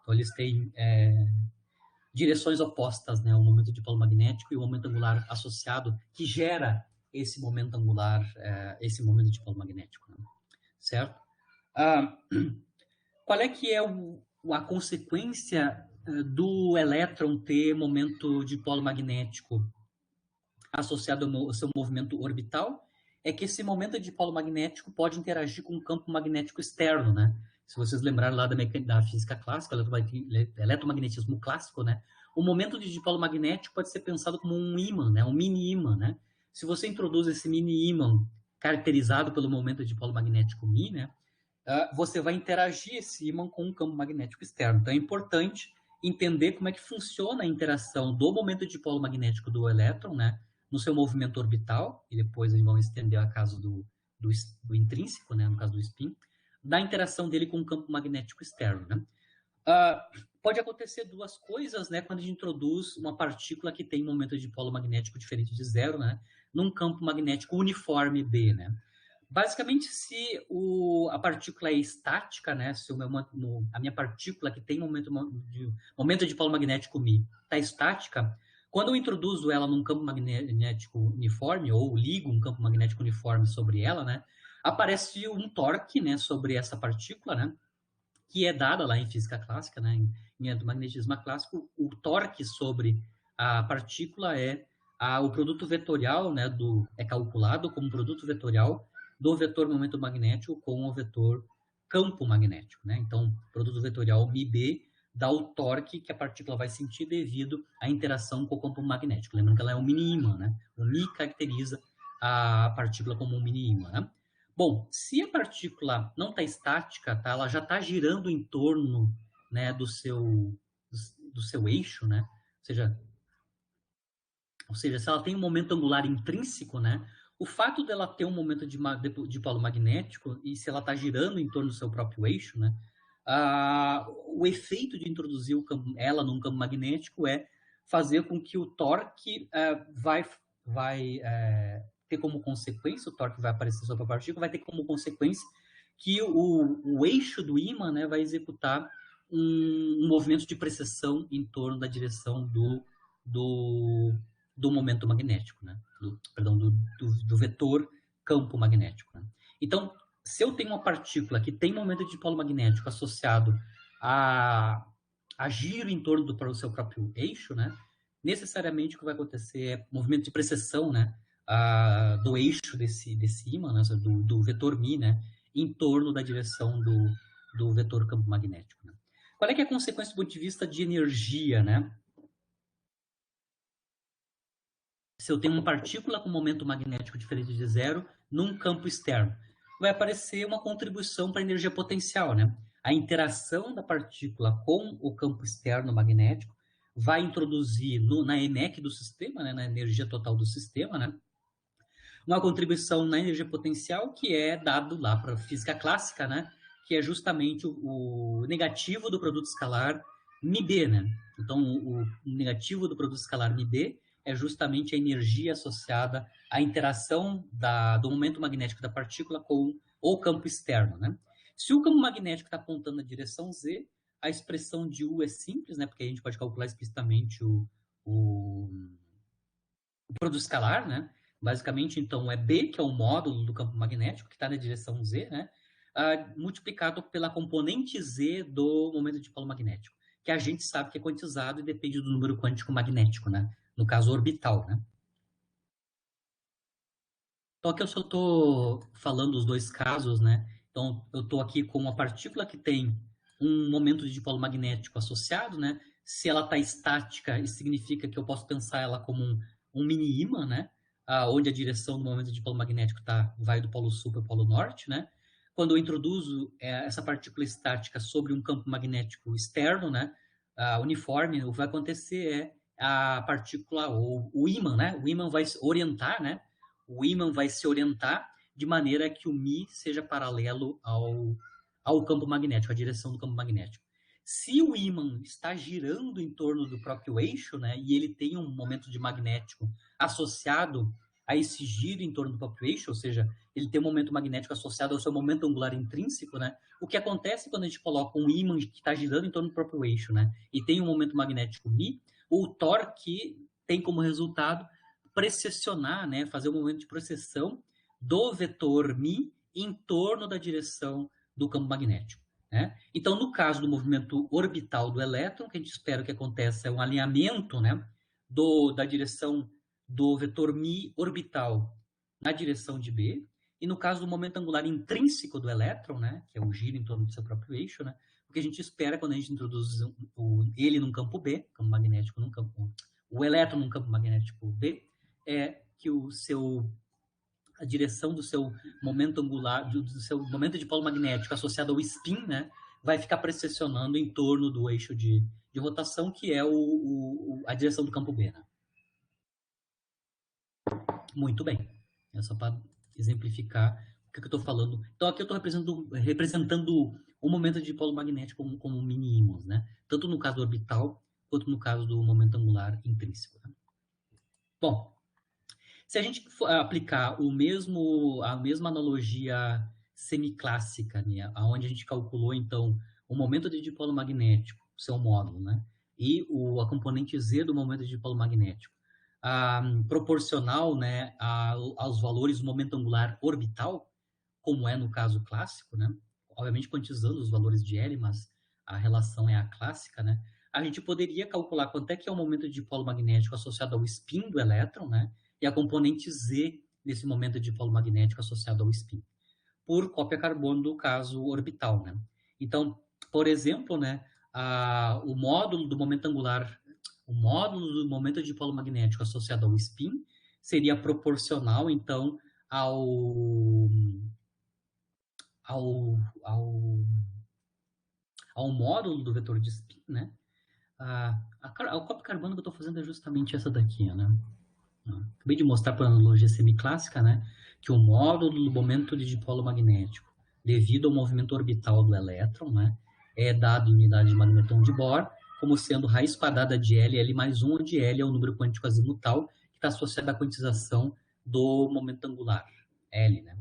então eles têm direções opostas, né? O momento de dipolo magnético e o momento angular associado, que gera esse momento angular, esse momento de dipolo magnético, né? Certo? Qual é que é a consequência do elétron ter momento de dipolo magnético associado ao seu movimento orbital? É que esse momento de dipolo magnético pode interagir com o campo magnético externo, né? Se vocês lembrarem lá da física clássica, eletromagnetismo clássico, né? O momento de dipolo magnético pode ser pensado como um ímã, né? Um mini ímã, né? Se você introduz esse mini ímã caracterizado pelo momento de dipolo magnético Mi, né? Você vai interagir esse ímã com um campo magnético externo. Então é importante entender como é que funciona a interação do momento de dipolo magnético do elétron, né? No seu movimento orbital, e depois eles vão estender a caso do intrínseco, né? No caso do spin, da interação dele com o campo magnético externo, né? Pode acontecer duas coisas, né, quando a gente introduz uma partícula que tem um momento de dipolo magnético diferente de zero, né, num campo magnético uniforme B, né. Basicamente, se a partícula é estática, né, se a minha partícula que tem momento de dipolo magnético Mi está estática, quando eu introduzo ela num campo magnético uniforme, ou ligo um campo magnético uniforme sobre ela, né, aparece um torque, né, sobre essa partícula, né, que é dada lá em física clássica, né, em eletromagnetismo clássico. O torque sobre a partícula o produto vetorial, né, é calculado como produto vetorial do vetor momento magnético com o vetor campo magnético, né? Então, produto vetorial μB dá o torque que a partícula vai sentir devido à interação com o campo magnético. Lembrando que ela é um mini-ímã, né? O Mi caracteriza a partícula como um mini-ímã, né? Bom, se a partícula não está estática, tá? Ela já está girando em torno, né, do seu eixo, né? Ou seja, se ela tem um momento angular intrínseco, né? O fato dela ter um momento de dipolo magnético e se ela está girando em torno do seu próprio eixo, né? O efeito de introduzir ela num campo magnético é fazer com que o torque vai ter como consequência, o torque vai aparecer sobre a partícula, vai ter como consequência que o eixo do ímã, né, vai executar um movimento de precessão em torno da direção do momento magnético, né? Do vetor campo magnético, né? Então, se eu tenho uma partícula que tem momento de dipolo magnético associado a giro em torno do seu próprio eixo, né? Necessariamente o que vai acontecer é movimento de precessão, né? Do eixo desse ímã, né? do vetor Mi, né? Em torno da direção do vetor campo magnético, né? Qual é que é a consequência do ponto de vista de energia, né? Se eu tenho uma partícula com momento magnético diferente de zero num campo externo, vai aparecer uma contribuição para a energia potencial, né? A interação da partícula com o campo externo magnético vai introduzir na EMEC do sistema, né, na energia total do sistema, né, uma contribuição na energia potencial que é dado lá para a física clássica, né, que é justamente o negativo do produto escalar MB, né? Então, o negativo do produto escalar MB é justamente a energia associada à interação do momento magnético da partícula com o campo externo, né? Se o campo magnético está apontando na direção Z, a expressão de U é simples, né? Porque a gente pode calcular explicitamente o produto escalar, né? Basicamente, então, é B, que é o módulo do campo magnético, que está na direção Z, né? Multiplicado pela componente Z do momento de polo magnético, que a gente sabe que é quantizado e depende do número quântico magnético, né? No caso, orbital, né? Então, aqui eu só estou falando os dois casos, né? Então, eu estou aqui com uma partícula que tem um momento de dipolo magnético associado, né? Se ela está estática, isso significa que eu posso pensar ela como um mini ímã, né? Onde a direção do momento de dipolo magnético vai do polo sul para o polo norte, né? Quando eu introduzo essa partícula estática sobre um campo magnético externo, né? Uniforme, o que vai acontecer é a partícula, ou o ímã, né? O ímã vai se orientar, né? O ímã vai se orientar de maneira que o Mi seja paralelo ao campo magnético, à direção do campo magnético. Se o ímã está girando em torno do próprio eixo, né, e ele tem um momento de magnético associado a esse giro em torno do próprio eixo, ou seja, ele tem um momento magnético associado ao seu momento angular intrínseco, né? O que acontece quando a gente coloca um ímã que está girando em torno do próprio eixo, né, e tem um momento magnético Mi, o torque tem como resultado precessionar, né, fazer um movimento de precessão do vetor μ em torno da direção do campo magnético, né? Então, no caso do movimento orbital do elétron, o que a gente espera que aconteça é um alinhamento, né, da direção do vetor μ orbital na direção de B, e no caso do momento angular intrínseco do elétron, né, que é o giro em torno do seu próprio eixo, né, o que a gente espera quando a gente introduz ele num campo B, campo magnético num campo, o elétron num campo magnético B, é que a direção do seu momento angular, do seu momento de polo magnético associado ao spin, né, vai ficar precessionando em torno do eixo de rotação, que é a direção do campo B. Né? Muito bem. É só para exemplificar o que eu estou falando. Então, aqui eu estou representando o momento de polo magnético como mini ímãs, né? Tanto no caso do orbital, quanto no caso do momento angular intrínseco. Né? Bom, se a gente aplicar a mesma analogia semiclássica, né, onde a gente calculou, então, o momento de dipolo magnético, seu módulo, né, e a componente Z do momento de dipolo magnético, proporcional, né, aos valores do momento angular orbital, como é no caso clássico, né, obviamente quantizando os valores de L, mas a relação é a clássica, né, a gente poderia calcular quanto é que é o momento de dipolo magnético associado ao spin do elétron, né, e a componente Z nesse momento de dipolo magnético associado ao spin, por cópia carbono do caso orbital, né? Então, por exemplo, né, o módulo do momento angular, o módulo do momento de dipolo magnético associado ao spin seria proporcional, então, ao módulo do vetor de spin, né? A cópia carbono que eu estou fazendo é justamente essa daqui, né? Acabei de mostrar por analogia semiclássica, né, que o módulo do momento de dipolo magnético, devido ao movimento orbital do elétron, né, é dado em unidade de magnetron de Bohr, como sendo raiz quadrada de L, L mais 1, onde L é o número quântico azimutal, que está associado à quantização do momento angular, L. Né.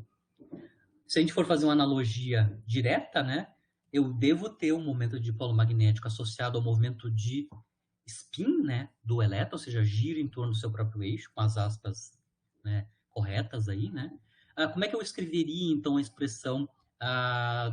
Se a gente for fazer uma analogia direta, né, eu devo ter um momento de dipolo magnético associado ao movimento de spin, né, do elétron, ou seja, gira em torno do seu próprio eixo, com as aspas, né, corretas aí, né? Como é que eu escreveria, então, a expressão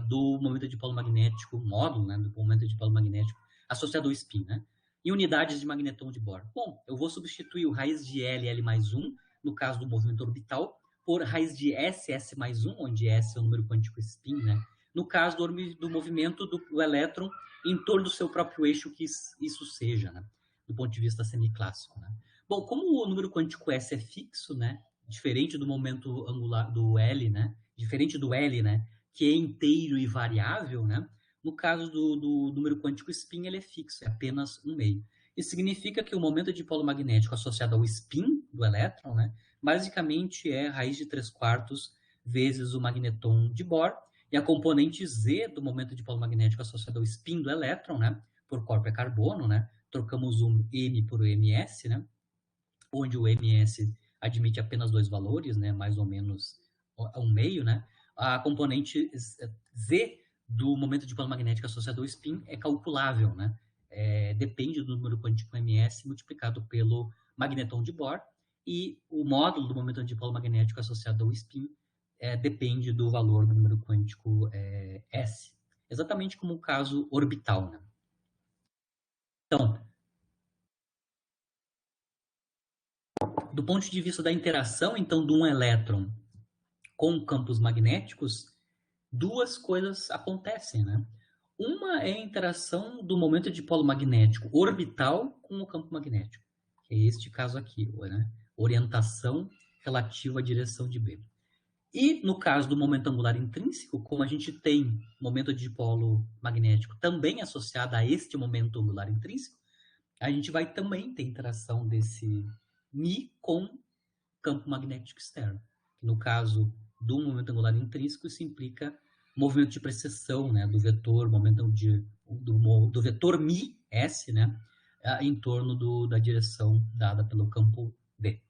do momento de dipolo magnético, módulo, né, do momento de dipolo magnético associado ao spin, né? Em unidades de magnetron de Bohr. Bom, eu vou substituir o raiz de L, L mais 1, no caso do movimento orbital, por raiz de S, S mais 1, onde S é o número quântico spin, né? No caso do movimento do elétron em torno do seu próprio eixo, que isso seja, né? Do ponto de vista semiclássico, né? Bom, como o número quântico S é fixo, né? Diferente do momento angular do L, né? Diferente do L, né? Que é inteiro e variável, né? No caso do número quântico spin, ele é fixo, é apenas um meio. Isso significa que o momento de dipolo magnético associado ao spin do elétron, né? Basicamente é raiz de 3/4 vezes o magnetron de Bohr, e a componente Z do momento de dipolo magnético associado ao spin do elétron, né, por cópia carbono, né, trocamos o M por o MS, né, onde o ms admite apenas dois valores, né, mais ou menos um meio, né, a componente z do momento de polo magnético associado ao spin é calculável, né, depende do número quântico ms multiplicado pelo magneton de Bohr, e o módulo do momento de polo magnético associado ao spin depende do valor do número quântico S. Exatamente como o caso orbital, né? Então, do ponto de vista da interação, então, de um elétron com campos magnéticos, duas coisas acontecem, né? Uma é a interação do momento de polo magnético orbital com o campo magnético, que é este caso aqui, né? Orientação relativa à direção de B. E no caso do momento angular intrínseco, como a gente tem momento de dipolo magnético também associado a este momento angular intrínseco, a gente vai também ter interação desse Mi com campo magnético externo. No caso do momento angular intrínseco, isso implica movimento de precessão, né, do vetor, do vetor Mi, S, né, em torno da direção dada pelo campo D.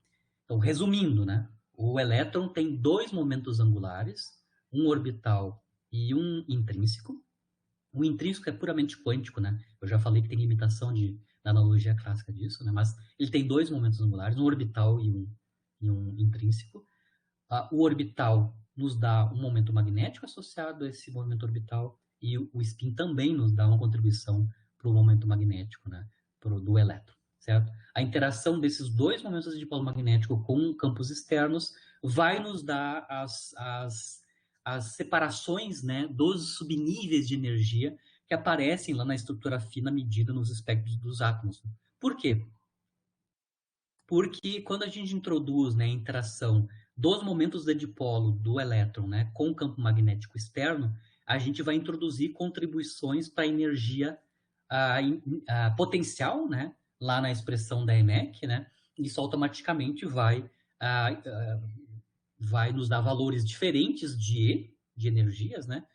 Então, resumindo, né, o elétron tem dois momentos angulares, um orbital e um intrínseco. O intrínseco é puramente quântico, né? Eu já falei que tem limitação na analogia clássica disso, né? Mas ele tem dois momentos angulares, um orbital e um intrínseco. O orbital nos dá um momento magnético associado a esse movimento orbital, e o spin também nos dá uma contribuição para o momento magnético, né? Do elétron, certo? A interação desses dois momentos de dipolo magnético com campos externos vai nos dar as separações, né, dos subníveis de energia que aparecem lá na estrutura fina medida nos espectros dos átomos. Por quê? Porque quando a gente introduz, né, a interação dos momentos de dipolo do elétron, né, com o campo magnético externo, a gente vai introduzir contribuições para a energia potencial, né, lá na expressão da EMEC, né, isso automaticamente vai nos dar valores diferentes de energias, né,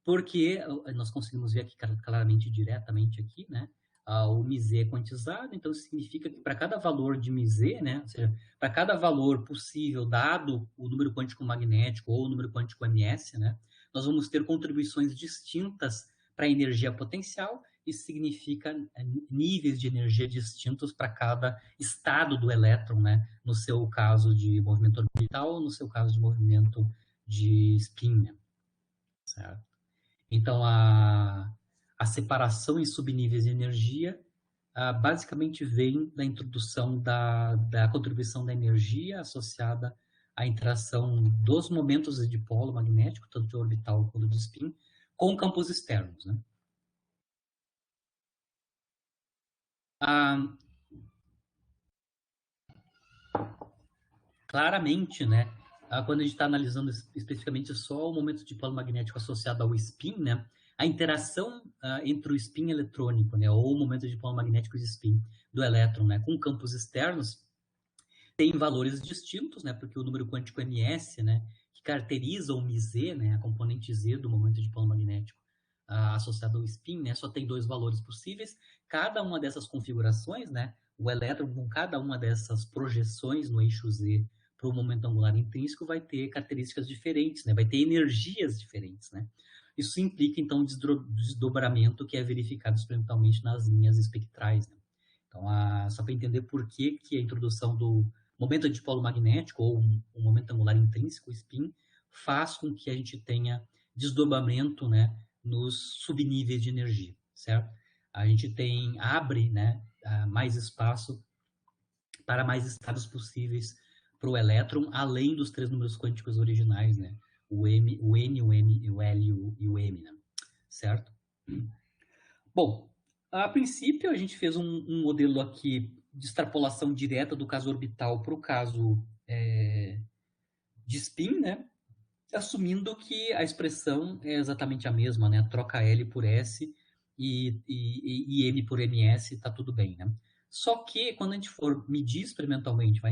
porque nós conseguimos ver aqui claramente, diretamente aqui, né, o μz é quantizado, então isso significa que para cada valor de μz, né, ou seja, para cada valor possível dado o número quântico magnético ou o número quântico ms, né, nós vamos ter contribuições distintas para a energia potencial. Isso significa níveis de energia distintos para cada estado do elétron, né, no seu caso de movimento orbital, no seu caso de movimento de spin, né, certo? Então, a separação em subníveis de energia basicamente vem da introdução da contribuição da energia associada à interação dos momentos de dipolo magnético, tanto de orbital quanto de spin, com campos externos, né? Claramente, né, quando a gente está analisando especificamente só o momento de dipolo magnético associado ao spin, né, a interação entre o spin eletrônico, né, ou o momento de dipolo magnético de spin do elétron, né, com campos externos, tem valores distintos, né, porque o número quântico ms, né, que caracteriza o μz, né, a componente z do momento de dipolo magnético associado ao spin, né, só tem dois valores possíveis. Cada uma dessas configurações, né, o elétron com cada uma dessas projeções no eixo z para o momento angular intrínseco vai ter características diferentes, né, vai ter energias diferentes, né. Isso implica, então, um desdobramento que é verificado experimentalmente nas linhas espectrais, né. Então, só para entender por que a introdução do momento de dipolo magnético ou um momento angular intrínseco, o spin, faz com que a gente tenha desdobramento, né, nos subníveis de energia, certo? A gente abre, né, mais espaço para mais estados possíveis para o elétron, além dos três números quânticos originais, né? O N, o M, o L e o M, né? Certo? Bom, a princípio a gente fez um modelo aqui de extrapolação direta do caso orbital para o caso de spin, né? Assumindo que a expressão é exatamente a mesma, né? Troca L por S e M por MS, tá tudo bem, né? Só que quando a gente for medir experimentalmente,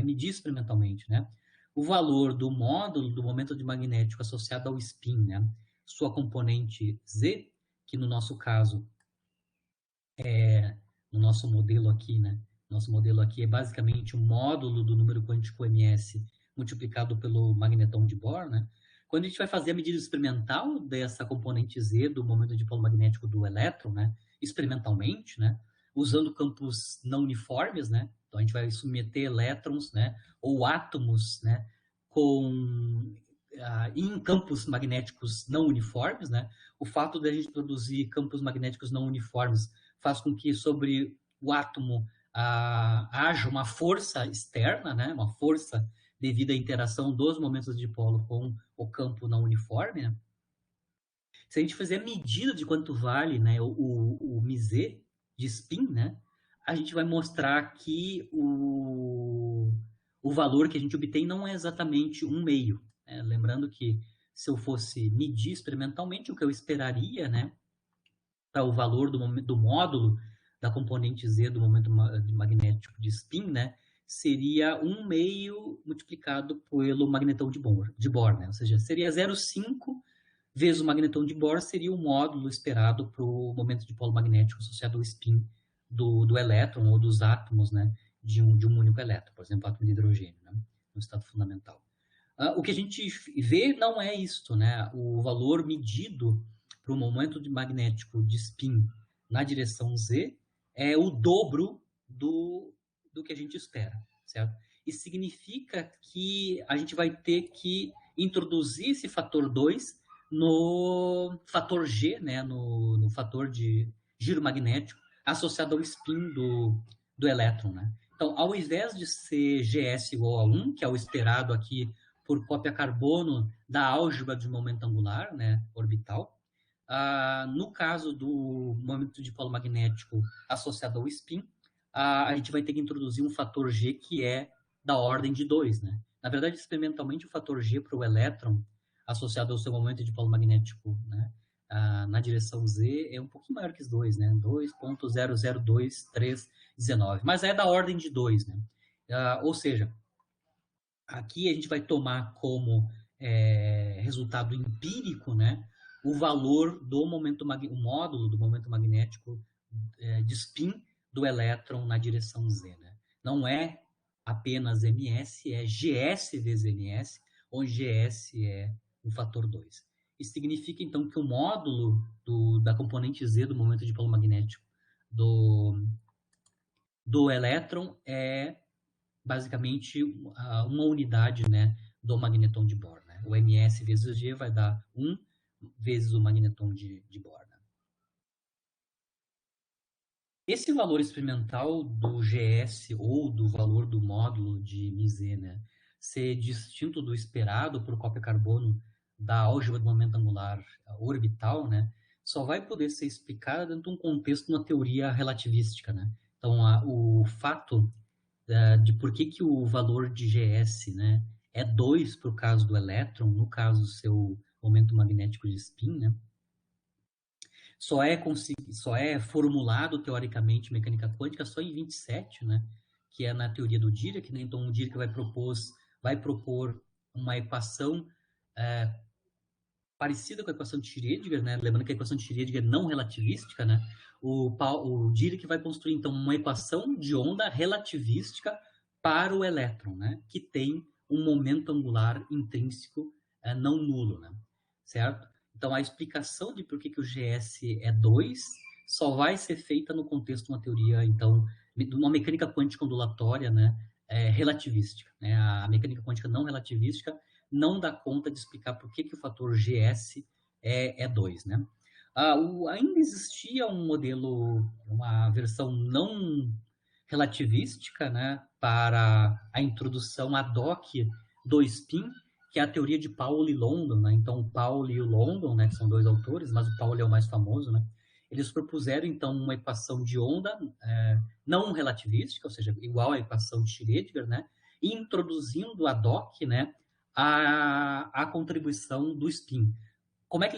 né? O valor do módulo do momento de magnético associado ao spin, né? Sua componente Z, que no nosso caso no nosso modelo aqui, né? Nosso modelo aqui é basicamente o módulo do número quântico ms multiplicado pelo magnetão de Bohr, né? Quando a gente vai fazer a medida experimental dessa componente Z do momento dipolo magnético do elétron, né? Experimentalmente, né? Usando campos não uniformes, né? Então a gente vai submeter elétrons, né? Ou átomos, né? Em campos magnéticos não uniformes, né? O fato de a gente produzir campos magnéticos não uniformes faz com que sobre o átomo haja uma força externa, né? Uma força devido à interação dos momentos de dipolo com o campo não uniforme, né? Se a gente fizer a medida de quanto vale, né, o μz de spin, né, a gente vai mostrar que o valor que a gente obtém não é exatamente 1/2. Né? Lembrando que se eu fosse medir experimentalmente, o que eu esperaria, né, para o valor do módulo da componente Z do momento magnético de spin, né, seria 1/2 multiplicado pelo magnetão de Bohr, né? Ou seja, seria 0,5 vezes o magnetão de Bohr seria o módulo esperado para o momento de polo magnético associado ao spin do elétron ou dos átomos, né, de um único elétron, por exemplo, átomo de hidrogênio, né, no estado fundamental. O que a gente vê não é isto, né? O valor medido para o momento de magnético de spin na direção Z é o dobro do que a gente espera, certo? Isso significa que a gente vai ter que introduzir esse fator 2 no fator G, né? No fator de giro magnético associado ao spin do elétron, né? Então, ao invés de ser GS igual a 1, que é o esperado aqui por cópia carbono da álgebra de momento angular, né, orbital. No caso do momento de polo magnético associado ao spin, a gente vai ter que introduzir um fator G que é da ordem de 2. Né? Na verdade, experimentalmente, o fator G para o elétron associado ao seu momento de polo magnético, né, na direção Z é um pouquinho maior que os 2, né? 2.0023319. Mas é da ordem de 2. Né? Ou seja, aqui a gente vai tomar como resultado empírico, né, o valor do momento, o módulo do momento magnético de spin do elétron na direção Z. Né? Não é apenas ms, é gs vezes ms, onde gs é o fator 2. Isso significa, então, que o módulo da componente Z do momento de polo magnético do elétron é basicamente uma unidade, né, do magnetão de Bohr. Né? O ms vezes o G vai dar 1 vezes o magnetão de Bohr. Né? Esse valor experimental do GS ou do valor do módulo de μz, né, ser distinto do esperado por cópia carbono da álgebra do momento angular orbital, né, só vai poder ser explicado dentro de um contexto de uma teoria relativística. Né? Então, o fato de por que o valor de GS, né, é 2 para o caso do elétron, no caso do seu momento magnético de spin, né, só é formulado teoricamente em mecânica quântica só em 27, né, que é na teoria do Dirac. Né, então o Dirac vai propor uma equação parecida com a equação de Schrödinger, né? Lembrando que a equação de Schrödinger é não relativística, né? O Dirac vai construir, então, uma equação de onda relativística para o elétron, né? Que tem um momento angular intrínseco não nulo, né? Certo? Então, a explicação de por que o GS é 2 só vai ser feita no contexto de uma teoria, então, de uma mecânica quântica ondulatória, né? Relativística. Né? A mecânica quântica não relativística não dá conta de explicar por que o fator GS é 2. Né? Ainda existia um modelo, uma versão não relativística, né, para a introdução ad hoc do spin, que é a teoria de Pauli e London. Né? Então, o Pauli e o London, né, que são dois autores, mas o Pauli é o mais famoso, né? Eles propuseram, então, uma equação de onda não relativística, ou seja, igual à equação de Schrödinger, né? Introduzindo ad hoc, né, a contribuição do spin. Como é que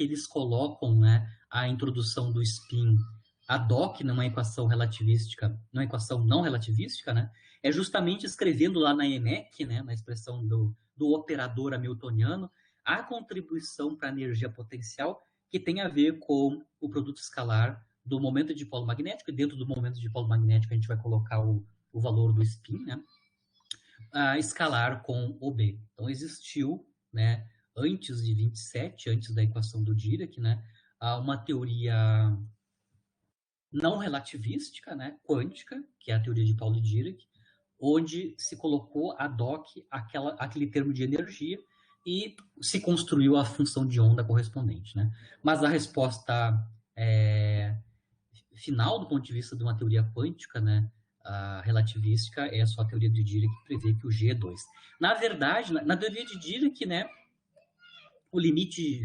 eles colocam, né, a introdução do spin ad hoc numa equação relativística, numa equação não relativística, né? É justamente escrevendo lá na EMEC, né, na expressão do operador hamiltoniano, a contribuição para a energia potencial que tem a ver com o produto escalar do momento de dipolo magnético, e dentro do momento de dipolo magnético a gente vai colocar o valor do spin, né? Escalar com o B. Então, existiu, né, antes de 27, antes da equação do Dirac, né, uma teoria não relativística, né, quântica, que é a teoria de Pauli Dirac, onde se colocou ad hoc aquele termo de energia e se construiu a função de onda correspondente, né? Mas a resposta final, do ponto de vista de uma teoria quântica, né, a relativística, é só a teoria de Dirac que prevê que o G é 2. Na verdade, na teoria de Dirac, né, o limite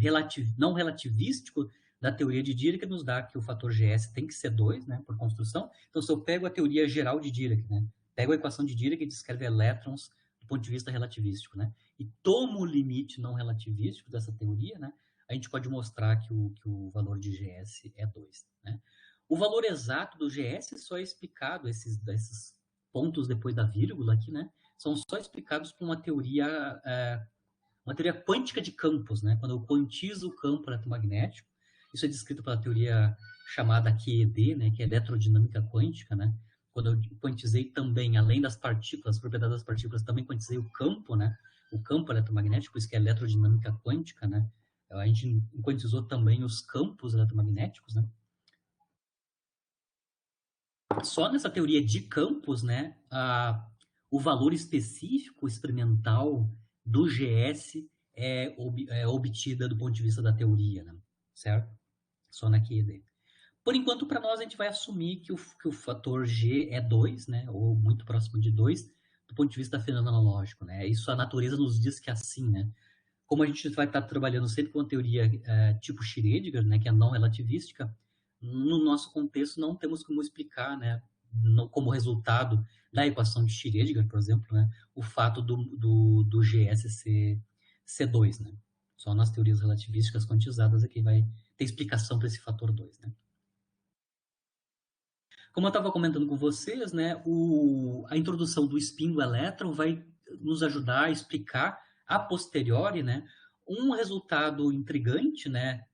não relativístico da teoria de Dirac nos dá que o fator GS tem que ser 2, né, por construção. Então, se eu pego a teoria geral de Dirac, né, pego a equação de Dirac e descreve elétrons do ponto de vista relativístico, né, e tomo o limite não relativístico dessa teoria, né, a gente pode mostrar que o valor de GS é 2. Né? O valor exato do GS só é explicado, esses pontos depois da vírgula aqui, né, são só explicados por uma teoria quântica de campos, né? Quando eu quantizo o campo eletromagnético, isso é descrito pela teoria chamada QED, né? Que é eletrodinâmica quântica, né? Quando eu quantizei também, além das partículas, as propriedades das partículas, também quantizei o campo, né? O campo eletromagnético, por isso que é eletrodinâmica quântica, né? A gente quantizou também os campos eletromagnéticos, né? Só nessa teoria de campos, né? O valor específico experimental do GS é obtida do ponto de vista da teoria, né? Certo? Só na QED. Por enquanto, para nós, a gente vai assumir que o fator G é 2, né? Ou muito próximo de 2, do ponto de vista fenomenológico, né? Isso a natureza nos diz que é assim, né? Como a gente vai estar trabalhando sempre com a teoria tipo Schrödinger, né? Que é não relativística, no nosso contexto não temos como explicar, né? Como resultado da equação de Schrödinger, por exemplo, né, o fato do GS ser 2, né? Só nas teorias relativísticas quantizadas é que vai ter explicação para esse fator 2, né? Como eu estava comentando com vocês, né, a introdução do spin do elétron vai nos ajudar a explicar a posteriori, né, um resultado intrigante, né,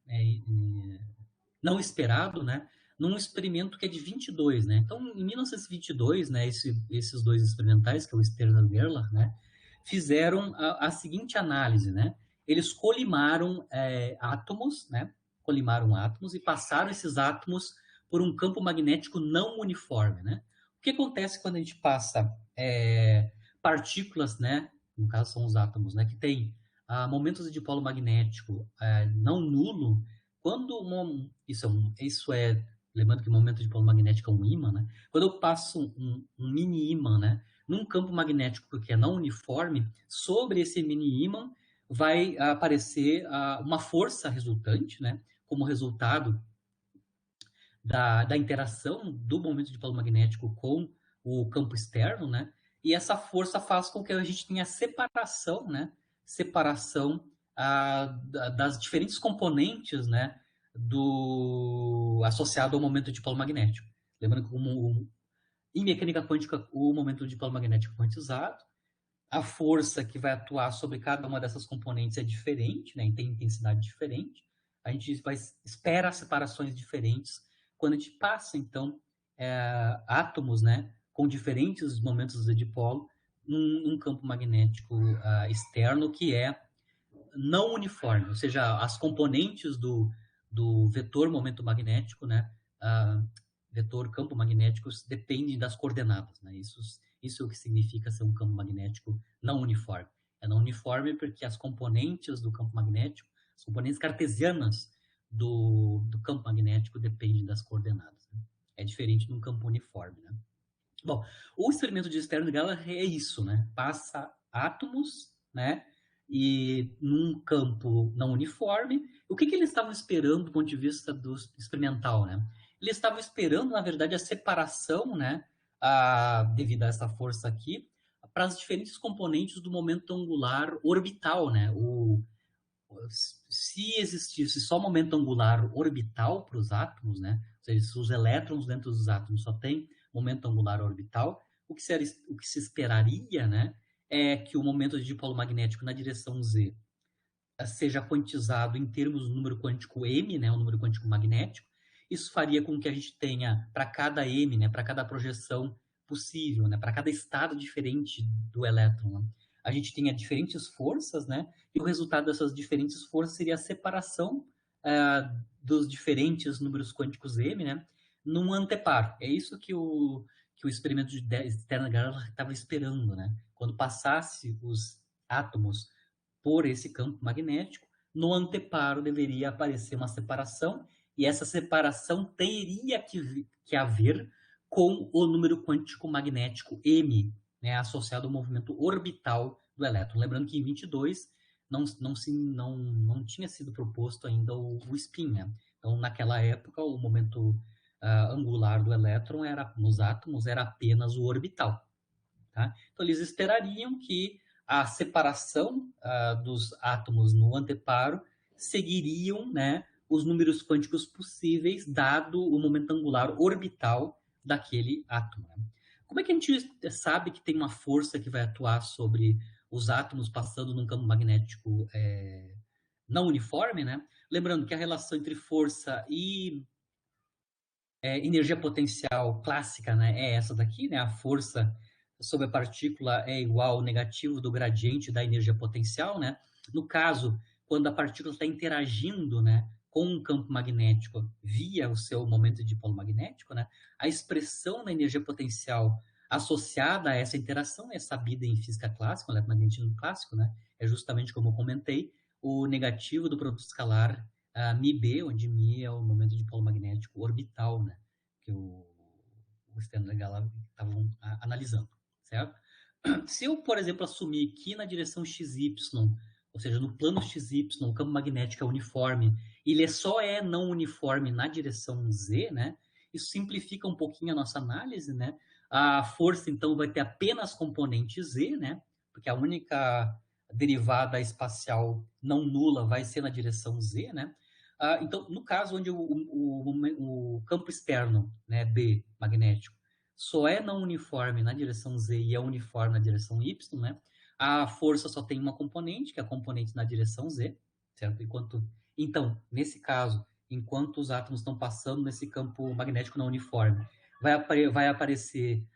não esperado, né, num experimento que é de 22, né? Então, em 1922, né, esses dois experimentais, que é o Stern e o Gerlach, né, fizeram a seguinte análise, né? Eles colimaram átomos, né? Colimaram átomos e passaram esses átomos por um campo magnético não uniforme, né? O que acontece quando a gente passa partículas, né? No caso são os átomos, né? Que tem momentos de dipolo magnético não nulo. Quando isso é lembrando que o momento de polo magnético é um ímã, né? Quando eu passo um mini ímã, né, num campo magnético que é não uniforme, sobre esse mini ímã vai aparecer uma força resultante, né, como resultado da interação do momento de polo magnético com o campo externo, né? E essa força faz com que a gente tenha separação, né? Separação das diferentes componentes, né? Associado ao momento de polo magnético. Lembrando que em mecânica quântica o momento de polo magnético é quantizado, a força que vai atuar sobre cada uma dessas componentes é diferente, né? Tem intensidade diferente. A gente espera separações diferentes quando a gente passa, então, átomos, né, com diferentes momentos de dipolo num campo magnético externo que é não uniforme, ou seja, as componentes do vetor momento magnético, né, vetor campo magnético, dependem das coordenadas, né? Isso é o que significa ser um campo magnético não uniforme. É não uniforme porque as componentes do campo magnético, as componentes cartesianas do campo magnético dependem das coordenadas. Né? É diferente de um campo uniforme, né? Bom, o experimento de Stern e Gerlach é isso, né? Passa átomos, né? E num campo não uniforme. O que eles estavam esperando do ponto de vista experimental, né? Eles estavam esperando, na verdade, a separação, né? Devido a essa força aqui, para as diferentes componentes do momento angular orbital, né? Se existisse só momento angular orbital para os átomos, né? Ou seja, se os elétrons dentro dos átomos só tem momento angular orbital, o que se esperaria, né, é que o momento de dipolo magnético na direção Z seja quantizado em termos do número quântico m, né, o número quântico magnético, Isso faria com que a gente tenha, para cada M, né, para cada projeção possível, né, para cada estado diferente do elétron, né, a gente tenha diferentes forças, né, e o resultado dessas diferentes forças seria a separação dos diferentes números quânticos M, né, num anteparo. É isso que o experimento de Stern-Gerlach estava esperando, né? Quando passasse os átomos por esse campo magnético, no anteparo deveria aparecer uma separação, e essa separação teria que haver com o número quântico magnético M, né, associado ao movimento orbital do elétron. Lembrando que em 22 não tinha sido proposto ainda o spin, né? Então, naquela época, o momento angular do elétron nos átomos era apenas o orbital. Tá? Então, eles esperariam que a separação dos átomos no anteparo seguiriam, né, os números quânticos possíveis, dado o momento angular orbital daquele átomo. Né? Como é que a gente sabe que tem uma força que vai atuar sobre os átomos passando num campo magnético não uniforme? Né? Lembrando que a relação entre força e energia potencial clássica, né, é essa daqui, né? A força sobre a partícula é igual ao negativo do gradiente da energia potencial, né? No caso, quando a partícula está interagindo, né, com um campo magnético via o seu momento de dipolo magnético, né, a expressão da energia potencial associada a essa interação é sabida em física clássica, no eletromagnetismo clássico, né? É justamente como eu comentei, o negativo do produto escalar MiB, onde Mi é o momento de polo magnético orbital, né? Que o Stanley Gala estavam analisando, certo? Se eu, por exemplo, assumir que na direção XY, ou seja, no plano XY, o campo magnético é uniforme, e ele só é não uniforme na direção Z, né? Isso simplifica um pouquinho a nossa análise, né? A força, então, vai ter apenas componente Z, né? Porque a única derivada espacial não nula vai ser na direção Z, né? Então, no caso onde o campo externo, né, B, magnético, só é não uniforme na direção Z e é uniforme na direção Y, né? A força só tem uma componente, que é a componente na direção Z, certo? Então, nesse caso, enquanto os átomos estão passando nesse campo magnético não uniforme, vai aparecer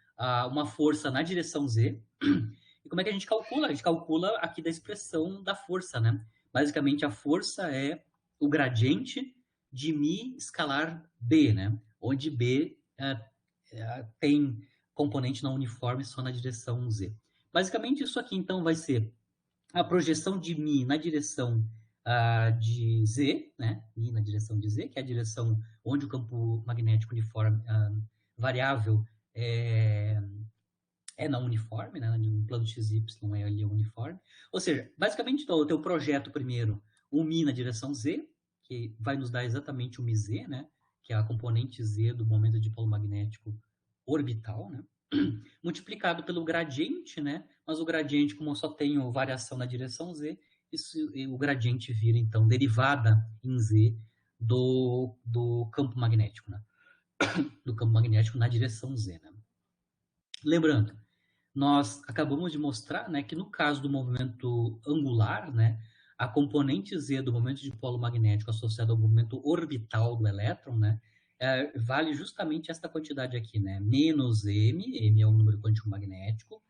uma força na direção Z. E como é que a gente calcula? A gente calcula aqui da expressão da força, né? Basicamente, a força é o gradiente de Mi escalar B, né? Onde B tem componente não uniforme só na direção Z. Basicamente, isso aqui, então, vai ser a projeção de Mi na direção de Z, né? Mi na direção de Z, que é a direção onde o campo magnético uniforme variável é não uniforme, né? Um plano XY é ali uniforme. Ou seja, basicamente, então, o teu projeto primeiro, o Mi na direção Z, que vai nos dar exatamente o MiZ, né? Que é a componente Z do momento de polo magnético orbital, né? Multiplicado pelo gradiente, né? Mas o gradiente, como eu só tenho variação na direção Z, o gradiente vira, então, derivada em Z do campo magnético, né? Do campo magnético na direção Z, né? Lembrando, nós acabamos de mostrar, né, que no caso do movimento angular, né, a componente Z do momento de polo magnético associado ao movimento orbital do elétron, né, vale justamente esta quantidade aqui, né, menos M é o número quântico magnético,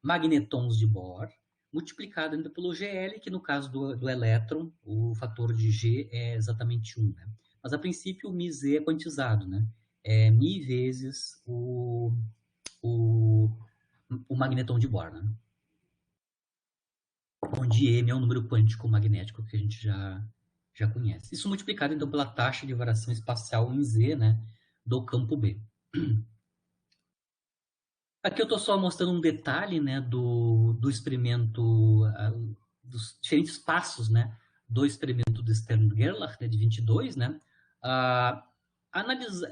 magnetons de Bohr, multiplicado ainda pelo GL, que no caso do elétron, o fator de G é exatamente 1, né. Mas a princípio o μZ é quantizado, né, é μ vezes o magneton de Bohr, né? Onde M é um número quântico magnético que a gente já conhece. Isso multiplicado, então, pela taxa de variação espacial em Z, né, do campo B. Aqui eu estou só mostrando um detalhe, né, do experimento, dos diferentes passos, né, do experimento do Stern-Gerlach, né, de 22, né.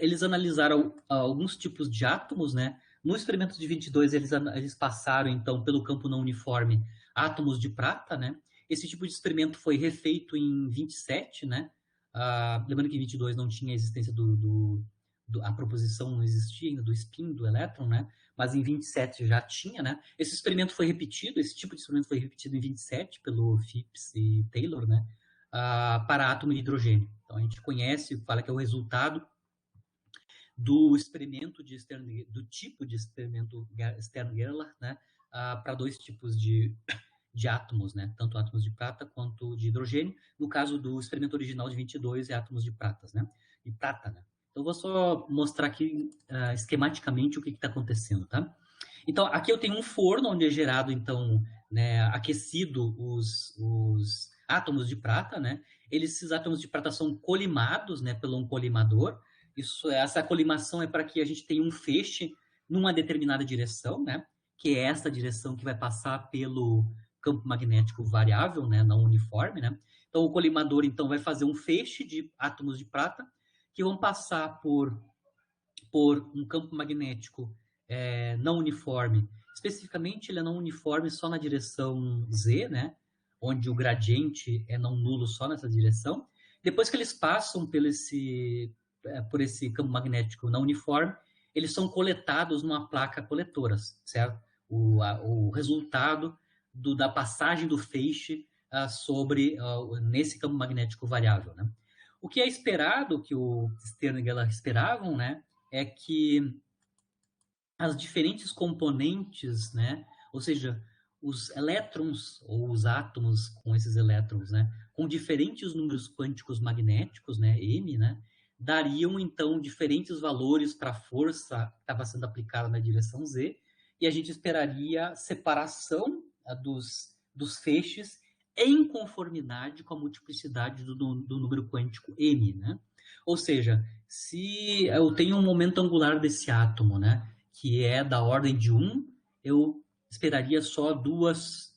Eles analisaram alguns tipos de átomos, né. No experimento de 22, eles passaram, então, pelo campo não uniforme, átomos de prata, né. Esse tipo de experimento foi refeito em 27, né. Lembrando que em 22 não tinha a existência a proposição não existia ainda do spin do elétron, né? Mas em 27 já tinha, né? Esse experimento foi repetido, esse tipo de experimento foi repetido em 27 pelo Phipps e Taylor, né? Para átomo de hidrogênio. Então a gente conhece, fala que é o resultado do experimento do tipo de experimento Stern-Gerlach, né, para dois tipos de átomos, né, tanto átomos de prata quanto de hidrogênio. No caso do experimento original de 22, é átomos de prata, né, de prata, né. Então, vou só mostrar aqui esquematicamente o que está acontecendo, tá? Então, aqui eu tenho um forno onde é gerado, então, né, aquecido os átomos de prata, né? Esses átomos de prata são colimados, né, pelo um colimador. Essa colimação é para que a gente tenha um feixe numa determinada direção, né? Que é essa direção que vai passar pelo campo magnético variável, né, não uniforme, né? Então, o colimador, então, vai fazer um feixe de átomos de prata que vão passar por um campo magnético não uniforme. Especificamente, ele é não uniforme só na direção Z, né? Onde o gradiente é não nulo só nessa direção. Depois que eles passam por esse campo magnético não uniforme, eles são coletados numa placa coletora, certo? O resultado da passagem do feixe nesse campo magnético variável, né? O que é esperado, que o Stern e Gerlach esperavam, né, é que as diferentes componentes, né, ou seja, os elétrons ou os átomos com esses elétrons, né, com diferentes números quânticos magnéticos, né, m, né, dariam então diferentes valores para a força que estava sendo aplicada na direção z, e a gente esperaria separação dos feixes em conformidade com a multiplicidade do número quântico m, né? Ou seja, se eu tenho um momento angular desse átomo, né, que é da ordem de 1, eu esperaria só dois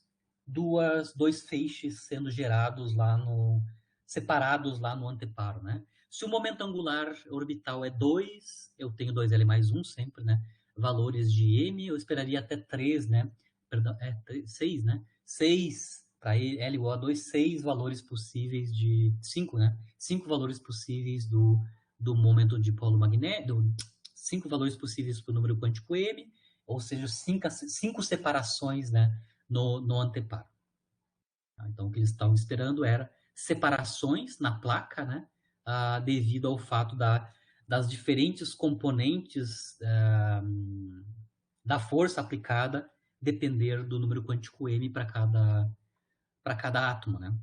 feixes sendo gerados separados lá no anteparo, né? Se o momento angular orbital é 2, eu tenho 2L mais 1 sempre, né? Valores de M, eu esperaria até 3, né? Perdão, 6, né? 6 para LO2, 6 valores possíveis 5, né? 5 valores possíveis do momento de polo magnético, 5 valores possíveis para o número quântico M, ou seja, 5 separações, né, no anteparo. Então, o que eles estavam esperando era separações na placa, né, devido ao fato das diferentes componentes da força aplicada depender do número quântico M para cada átomo, né?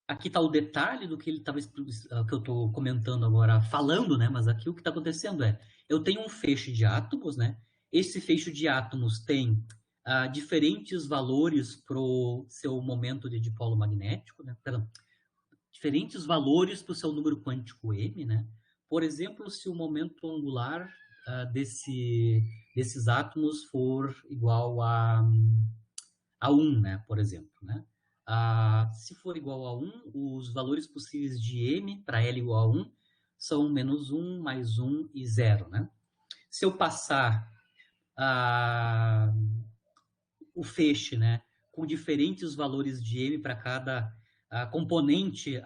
Aqui está o detalhe do que ele tava, que eu estou comentando agora, falando, né? Mas aqui o que está acontecendo eu tenho um feixe de átomos, né? Esse feixe de átomos tem diferentes valores para o seu momento de dipolo magnético, né? Perdão, diferentes valores para o seu número quântico m, né? Por exemplo, se o momento angular desses átomos for igual a 1, né? Por exemplo, né? Se for igual a 1, os valores possíveis de m para L igual a 1 são menos 1, mais 1 e 0, né? Se eu passar o feixe, né, com diferentes valores de m para cada componente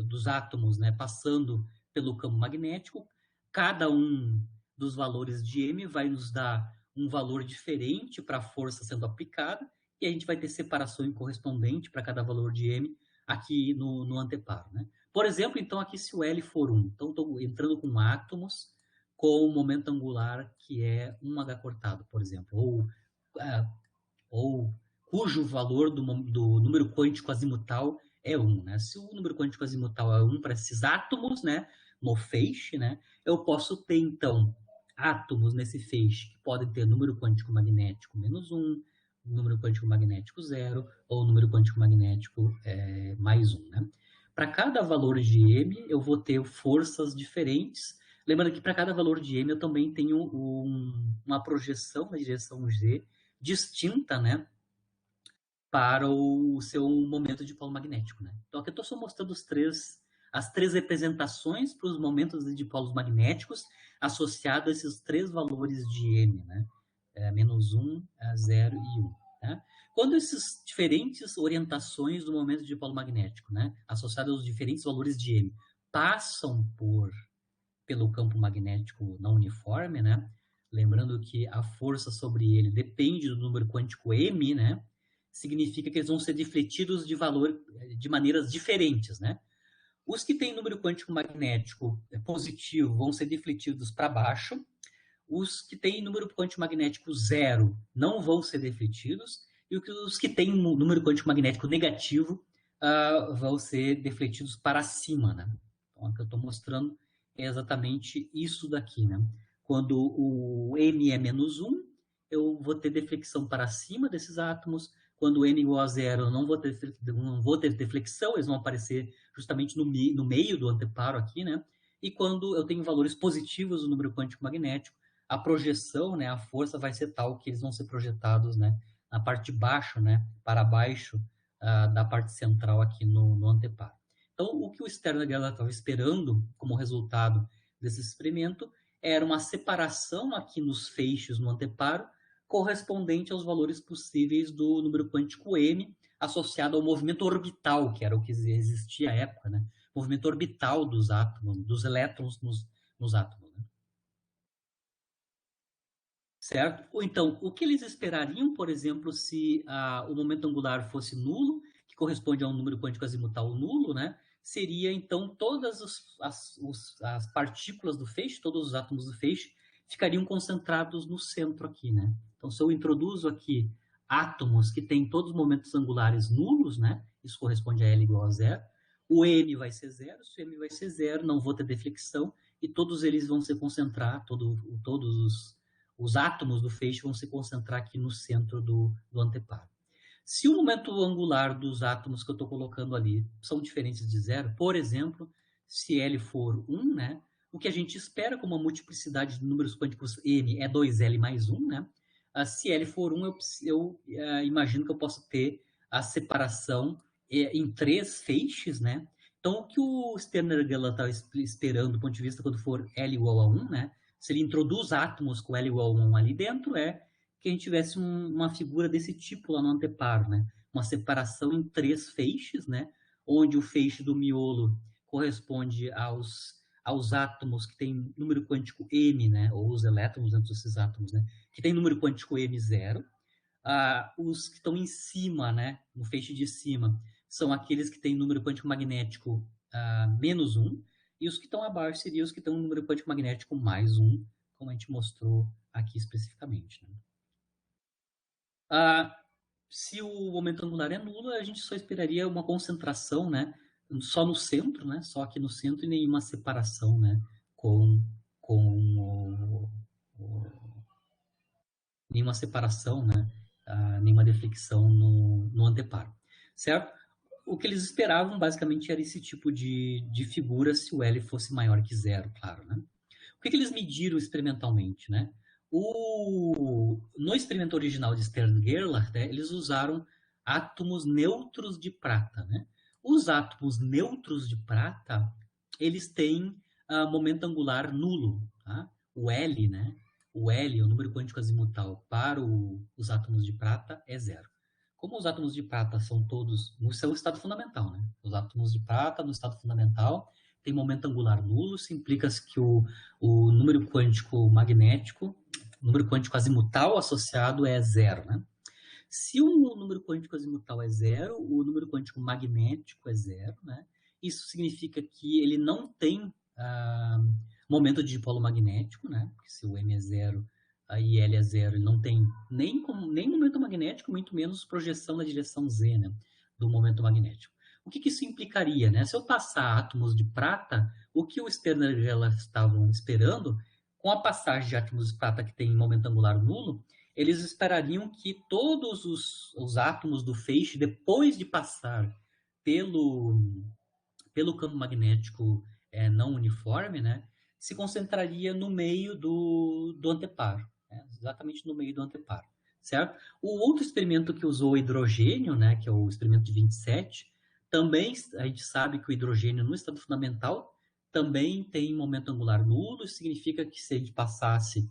dos átomos, né, passando pelo campo magnético, cada um dos valores de m vai nos dar um valor diferente para a força sendo aplicada, e a gente vai ter separação correspondente para cada valor de m aqui no anteparo, né? Por exemplo, então, aqui se o L for 1, então estou entrando com átomos com o momento angular que é 1h cortado, por exemplo, ou cujo valor do número quântico azimutal é 1, né? Se o número quântico azimutal é 1 para esses átomos, né, no feixe, né, eu posso ter, então, átomos nesse feixe que podem ter número quântico magnético menos 1, número quântico magnético 0, ou número quântico magnético mais 1, né? Para cada valor de m, eu vou ter forças diferentes. Lembrando que para cada valor de m, eu também tenho uma projeção na direção z distinta, né, para o seu momento de polo magnético, né? Então, aqui eu estou só mostrando as três representações para os momentos de polos magnéticos associados a esses três valores de m, né? Menos 1, 0 e 1. Né? Quando essas diferentes orientações do momento de polo magnético, né, associadas aos diferentes valores de m, passam pelo campo magnético não uniforme, né? Lembrando que a força sobre ele depende do número quântico m, né? Significa que eles vão ser defletidos de maneiras diferentes, né? Os que têm número quântico magnético positivo vão ser defletidos para baixo. Os que têm número quântico magnético zero não vão ser defletidos. E os que têm número quântico magnético negativo vão ser defletidos para cima, né? Então, o que eu estou mostrando é exatamente isso daqui, né? Quando o m é menos 1, eu vou ter deflexão para cima desses átomos. Quando n igual a zero, eu não vou ter deflexão, eles vão aparecer justamente no meio do anteparo aqui, né? E quando eu tenho valores positivos do número quântico magnético, a projeção, né, a força vai ser tal que eles vão ser projetados, né, na parte de baixo, né, para baixo da parte central aqui no anteparo. Então, o que o Stern-Geller estava esperando como resultado desse experimento era uma separação aqui nos feixes no anteparo, correspondente aos valores possíveis do número quântico m, associado ao movimento orbital, que era o que existia à época, né? Movimento orbital dos átomos, dos elétrons nos átomos. Né? Certo? Ou então, o que eles esperariam, por exemplo, se o momento angular fosse nulo, que corresponde a um número quântico azimutal nulo, né? Seria, então, todas as partículas do feixe, todos os átomos do feixe, ficariam concentrados no centro aqui, né? Então, se eu introduzo aqui átomos que têm todos os momentos angulares nulos, né? Isso corresponde a L igual a zero. O M vai ser zero, se o M vai ser zero, não vou ter deflexão, e todos eles vão se concentrar, todos os átomos do feixe vão se concentrar aqui no centro do anteparo. Se o momento angular dos átomos que eu estou colocando ali são diferentes de zero, por exemplo, se L for 1, né, o que a gente espera como uma multiplicidade de números quânticos M é 2L mais 1, né? Se L for 1, eu imagino que eu posso ter a separação em 3 feixes, né? Então, o que o Stern-Geller está esperando do ponto de vista quando for L igual a 1, né? Se ele introduz átomos com L igual a 1 ali dentro, é que a gente tivesse uma figura desse tipo lá no anteparo, né? Uma separação em 3 feixes, né? Onde o feixe do miolo corresponde aos átomos que têm número quântico m, né? Ou os elétrons dentro desses átomos, né? Que tem número quântico m zero. Os que estão em cima, né? No feixe de cima, são aqueles que têm número quântico magnético menos 1. E os que estão abaixo seriam os que têm um número quântico magnético mais 1, como a gente mostrou aqui especificamente. Né? Se o momento angular é nulo, a gente só esperaria uma concentração, né? Só no centro, né? Só aqui no centro e nenhuma separação, né? Nenhuma separação, né? Nenhuma deflexão no anteparo, certo? O que eles esperavam, basicamente, era esse tipo de figura se o L fosse maior que zero, claro, né? O que eles mediram experimentalmente, né? No experimento original de Stern-Gerlach, né, eles usaram átomos neutros de prata, né? Os átomos neutros de prata, eles têm momento angular nulo, tá? O L, né? O L, o número quântico azimutal para os átomos de prata é zero. Como os átomos de prata são todos no seu estado fundamental, né? Os átomos de prata no estado fundamental tem momento angular nulo, isso implica que o número quântico magnético, o número quântico azimutal associado é zero, né? Se o número quântico azimutal é zero, o número quântico magnético é zero, né? Isso significa que ele não tem momento de dipolo magnético, né? Porque se o M é zero e L é zero, ele não tem nem momento magnético, muito menos projeção na direção Z, né? Do momento magnético. O que isso implicaria, né? Se eu passar átomos de prata, o que o Stern-Geller estavam esperando, com a passagem de átomos de prata que tem momento angular nulo, eles esperariam que todos os átomos do feixe, depois de passar pelo campo magnético não uniforme, né, se concentraria no meio do anteparo, né, exatamente no meio do anteparo, certo? O outro experimento que usou hidrogênio, né, que é o experimento de 27, também a gente sabe que o hidrogênio no estado fundamental também tem momento angular nulo, isso significa que se a gente passasse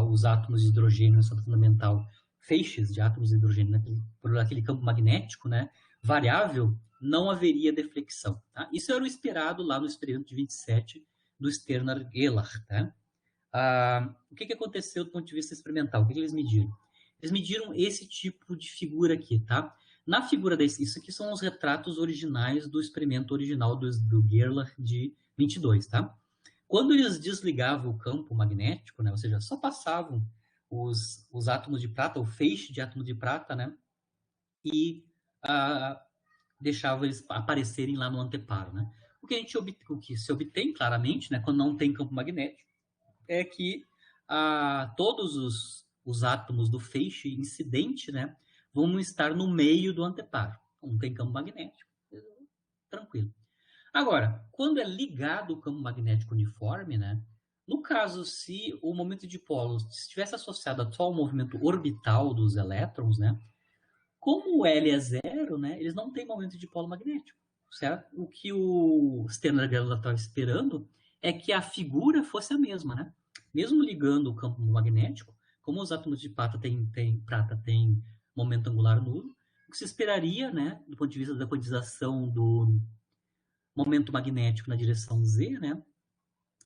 os átomos de hidrogênio no estado fundamental, feixes de átomos de hidrogênio, né, por aquele campo magnético, né, variável, não haveria deflexão. Tá? Isso era o esperado lá no experimento de 27 do Stern-Geller. Tá? O que aconteceu do ponto de vista experimental? O que eles mediram? Eles mediram esse tipo de figura aqui. Tá? Na figura desse, isso aqui são os retratos originais do experimento original do Gerlach de 22, tá? Quando eles desligavam o campo magnético, né, ou seja, só passavam os átomos de prata, o feixe de átomos de prata, né, e deixava eles aparecerem lá no anteparo, né? O que se obtém claramente, né, quando não tem campo magnético, é que todos os átomos do feixe incidente, né, vão estar no meio do anteparo. Não tem campo magnético, tranquilo. Agora, quando é ligado o campo magnético uniforme, né, no caso, se o momento de polos estivesse associado só ao movimento orbital dos elétrons, né, como o L é zero, né, eles não têm momento de polo magnético, certo? O que o Sternberg estava esperando é que a figura fosse a mesma, né? Mesmo ligando o campo magnético, como os átomos de prata têm momento angular nulo, o que se esperaria, né, do ponto de vista da quantização do momento magnético na direção z, né,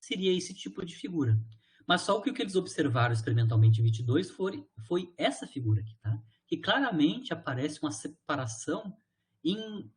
seria esse tipo de figura. Mas só o que eles observaram experimentalmente em 22 foi essa figura aqui, tá? Que claramente aparece uma separação em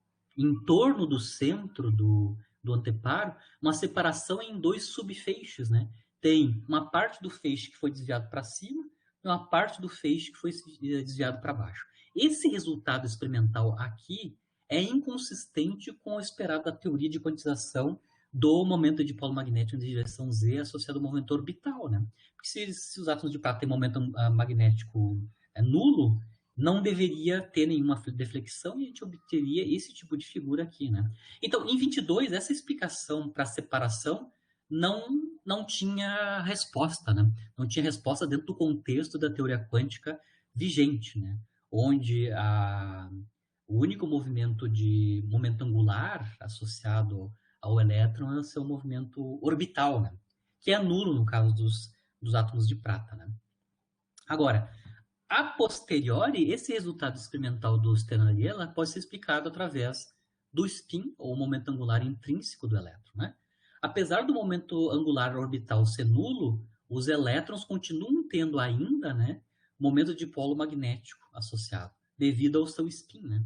torno do centro do anteparo, uma separação em dois subfeixes, né? Tem uma parte do feixe que foi desviado para cima e uma parte do feixe que foi desviado para baixo. Esse resultado experimental aqui é inconsistente com o esperado da teoria de quantização do momento de polo magnético de direção z associado ao movimento orbital, né? Porque se os átomos de prata têm momento magnético nulo, não deveria ter nenhuma deflexão e a gente obteria esse tipo de figura aqui, né? Então, em 22, essa explicação para a separação não tinha resposta, né? Não tinha resposta dentro do contexto da teoria quântica vigente, né? Onde o único momento angular associado ao elétron é o seu movimento orbital, né? Que é nulo no caso dos átomos de prata, né? Agora, a posteriori, esse resultado experimental do Stern-Gerlach pode ser explicado através do spin, ou momento angular intrínseco do elétron, né? Apesar do momento angular orbital ser nulo, os elétrons continuam tendo ainda, né, momento de polo magnético associado, devido ao seu spin, né?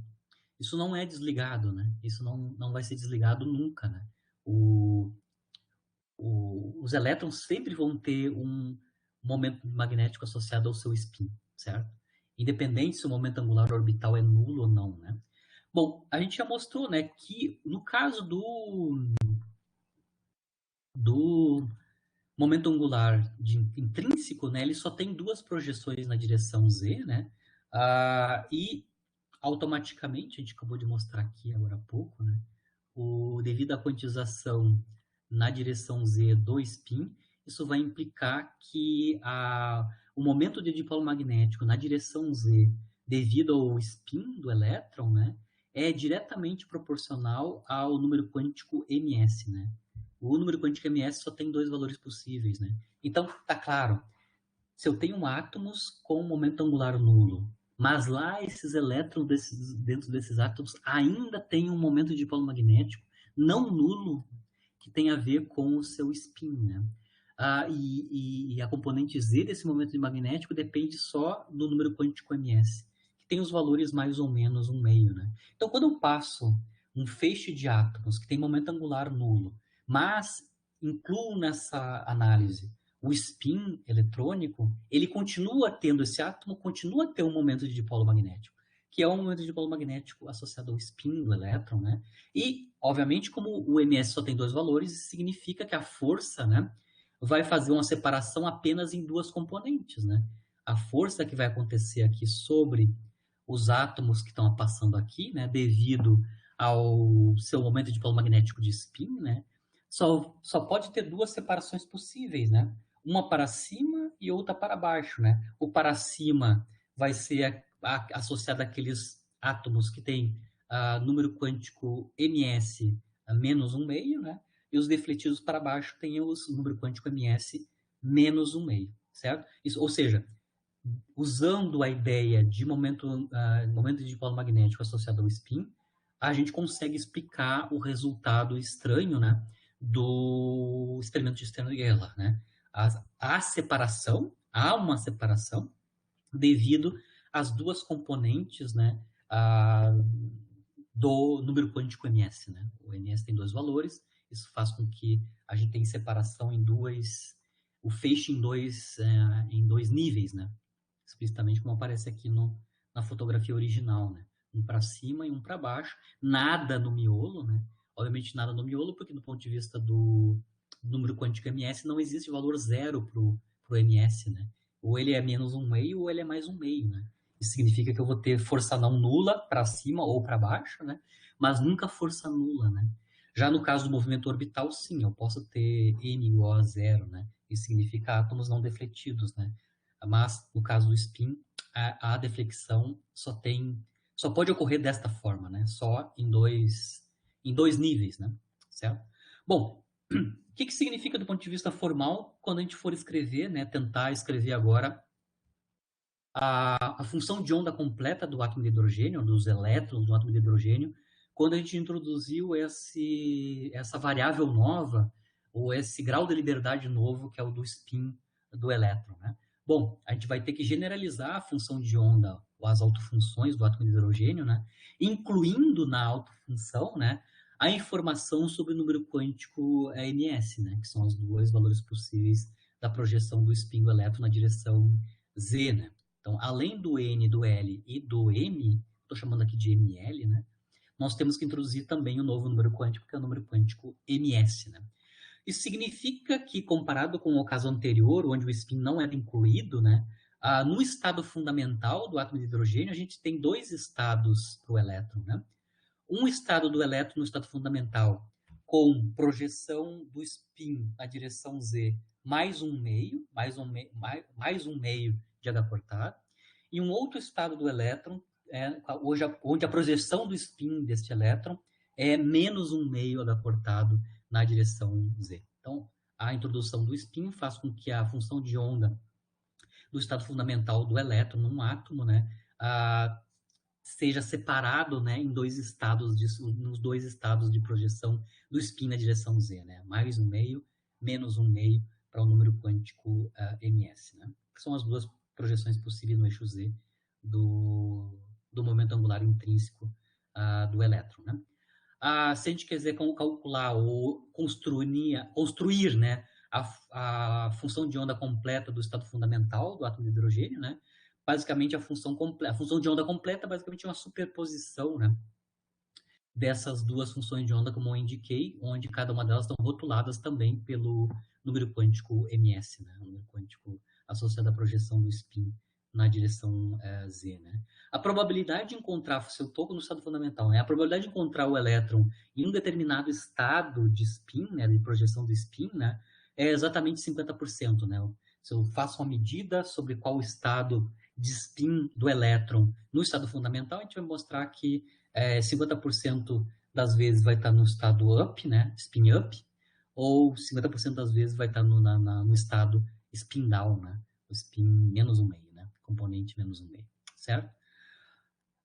Isso não é desligado, né? Isso não vai ser desligado nunca, né? Os elétrons sempre vão ter um momento magnético associado ao seu spin, certo? Independente se o momento angular orbital é nulo ou não, né? Bom, a gente já mostrou, né, que no caso do momento angular intrínseco, né, ele só tem duas projeções na direção z, né? E automaticamente, a gente acabou de mostrar aqui agora há pouco, né? Devido à quantização na direção z do spin, isso vai implicar que o momento de dipolo magnético na direção z, devido ao spin do elétron, né, é diretamente proporcional ao número quântico ms, né? O número quântico ms só tem dois valores possíveis, né? Então, tá claro, se eu tenho átomos com momento angular nulo, mas lá esses elétrons dentro desses átomos ainda têm um momento de dipolo magnético não nulo que tem a ver com o seu spin, né? E a componente Z desse momento de magnético depende só do número quântico ms, que tem os valores mais ou menos um meio, né? Então, quando eu passo um feixe de átomos que tem momento angular nulo, mas incluo nessa análise o spin eletrônico, ele continua tendo, esse átomo continua a ter um momento de dipolo magnético, que é um momento de dipolo magnético associado ao spin do elétron, né? E, obviamente, como o ms só tem dois valores, isso significa que a força, né, vai fazer uma separação apenas em duas componentes, né? A força que vai acontecer aqui sobre os átomos que estão passando aqui, né, devido ao seu momento de dipolo magnético de spin, né, só pode ter duas separações possíveis, né? Uma para cima e outra para baixo, né? O para cima vai ser associado àqueles átomos que têm número quântico ms menos um meio, né? E os defletidos para baixo têm o número quântico ms menos um meio, certo? Isso, ou seja, usando a ideia de momento de dipolo magnético associado ao spin, a gente consegue explicar o resultado estranho, né, do experimento de Stern-Gerlach, né? Há uma separação devido às duas componentes, né, do número quântico ms, né? O ms tem 2 valores, isso faz com que a gente tenha separação o feixe em dois níveis, né? Explicitamente como aparece aqui na fotografia original, né? Um para cima e um para baixo, nada no miolo, né? Obviamente nada no miolo, porque do ponto de vista do número quântico ms não existe valor zero pro ms, né? Ou ele é menos um meio ou ele é mais um meio, né? Isso significa que eu vou ter força não nula para cima ou para baixo, né? Mas nunca força nula, né? Já no caso do movimento orbital, sim, eu posso ter n igual a zero, né? Isso significa átomos não defletidos, né? Mas no caso do spin, a deflexão só pode ocorrer desta forma, né? Só em dois níveis, né? Certo? Bom, o que significa do ponto de vista formal quando a gente for escrever, né? Tentar escrever agora a função de onda completa do átomo de hidrogênio, dos elétrons do átomo de hidrogênio, quando a gente introduziu essa variável nova, ou esse grau de liberdade novo, que é o do spin do elétron, né? Bom, a gente vai ter que generalizar a função de onda, ou as autofunções do átomo de hidrogênio, né? Incluindo na autofunção, né, a informação sobre o número quântico ms, né? Que são os dois valores possíveis da projeção do spin do elétron na direção z, né? Então, além do N, do L e do M, estou chamando aqui de ML, né? Nós temos que introduzir também o novo número quântico, que é o número quântico MS, né? Isso significa que, comparado com o caso anterior, onde o spin não era incluído, né? No estado fundamental do átomo de hidrogênio, a gente tem 2 estados para o elétron, né? Um estado do elétron no estado fundamental, com projeção do spin na direção Z, mais um meio de H cortado, e um outro estado do elétron, onde a projeção do spin deste elétron é menos um meio H cortado na direção Z. Então, a introdução do spin faz com que a função de onda do estado fundamental do elétron num átomo, né, seja separado, né, nos dois estados de projeção do spin na direção Z, né, mais um meio, menos um meio para o número quântico ms, né, que são as duas projeções possíveis no eixo Z do momento angular intrínseco do elétron, né. Se a gente quiser calcular ou construir, né, a função de onda completa do estado fundamental do átomo de hidrogênio, né, basicamente a função de onda completa basicamente é uma superposição, né, dessas duas funções de onda, como eu indiquei, onde cada uma delas estão rotuladas também pelo número quântico ms, né, o número quântico associado à projeção do spin na direção z, né. A probabilidade de encontrar, se eu estou no estado fundamental, né, a probabilidade de encontrar o elétron em um determinado estado de spin, né, de projeção do spin, né, é exatamente 50%, né. Se eu faço uma medida sobre qual estado de spin do elétron no estado fundamental, a gente vai mostrar que 50% das vezes vai estar no estado up, né, spin up, ou 50% das vezes vai estar no estado spin down, né, o spin menos um meio, né, componente menos um meio, certo?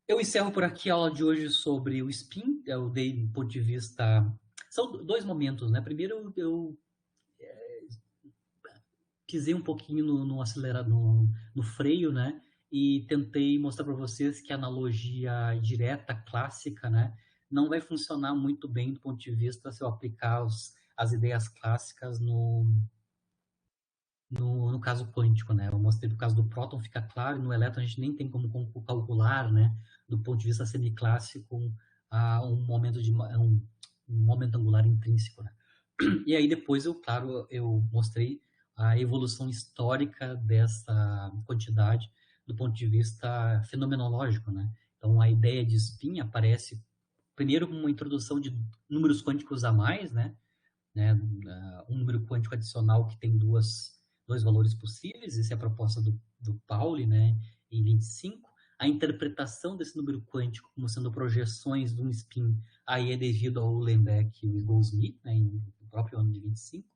Eu encerro por aqui a aula de hoje sobre o spin. Eu dei do ponto de vista... São 2 momentos, né? Primeiro, eu pisei um pouquinho no acelerador, no freio, né? E tentei mostrar para vocês que a analogia direta, clássica, né, não vai funcionar muito bem do ponto de vista se eu aplicar as ideias clássicas no caso quântico, né? Eu mostrei no caso do próton, fica claro, e no elétron a gente nem tem como calcular, né, do ponto de vista semiclássico, um momento angular intrínseco, né? E aí depois eu mostrei a evolução histórica dessa quantidade do ponto de vista fenomenológico, né? Então, a ideia de spin aparece primeiro como uma introdução de números quânticos a mais, né? Um número quântico adicional que tem dois valores possíveis, essa é a proposta do Pauli, né, em 25. A interpretação desse número quântico como sendo projeções de um spin aí é devido ao Uhlenbeck e o Goldsmith, né, no próprio ano de 25.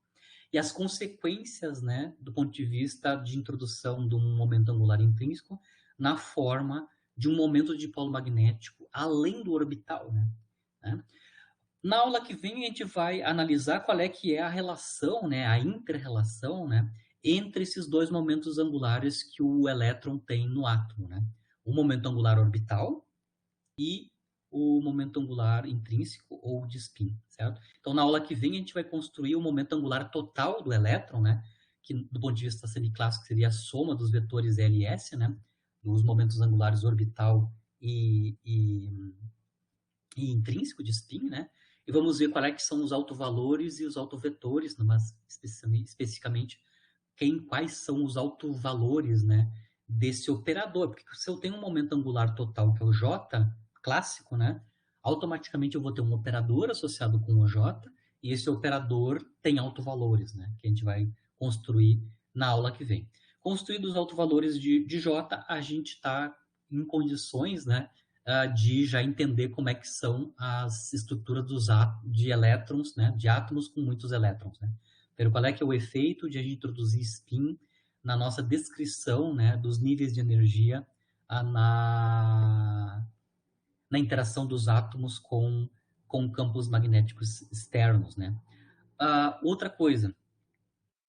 E as consequências, né, do ponto de vista de introdução de um momento angular intrínseco na forma de um momento de dipolo magnético além do orbital, né? Na aula que vem a gente vai analisar qual é que é a relação, né, a inter-relação, né, entre esses 2 momentos angulares que o elétron tem no átomo, né? O momento angular orbital e o momento angular intrínseco ou de spin, certo? Então, na aula que vem, a gente vai construir o momento angular total do elétron, né? Que, do ponto de vista semiclássico, seria a soma dos vetores L e S, né? Dos momentos angulares orbital e intrínseco de spin, né? E vamos ver qual é que são os autovalores e os autovetores, mas especificamente quais são os autovalores, né, desse operador. Porque se eu tenho um momento angular total, que é o J clássico, né, automaticamente eu vou ter um operador associado com o J, e esse operador tem autovalores, né, que a gente vai construir na aula que vem. Construídos os autovalores de J, a gente está em condições, né, de já entender como é que são as estruturas de elétrons, né, de átomos com muitos elétrons, né. Pero qual é que é o efeito de a gente introduzir spin na nossa descrição, né, dos níveis de energia na interação dos átomos com campos magnéticos externos, né. Outra coisa,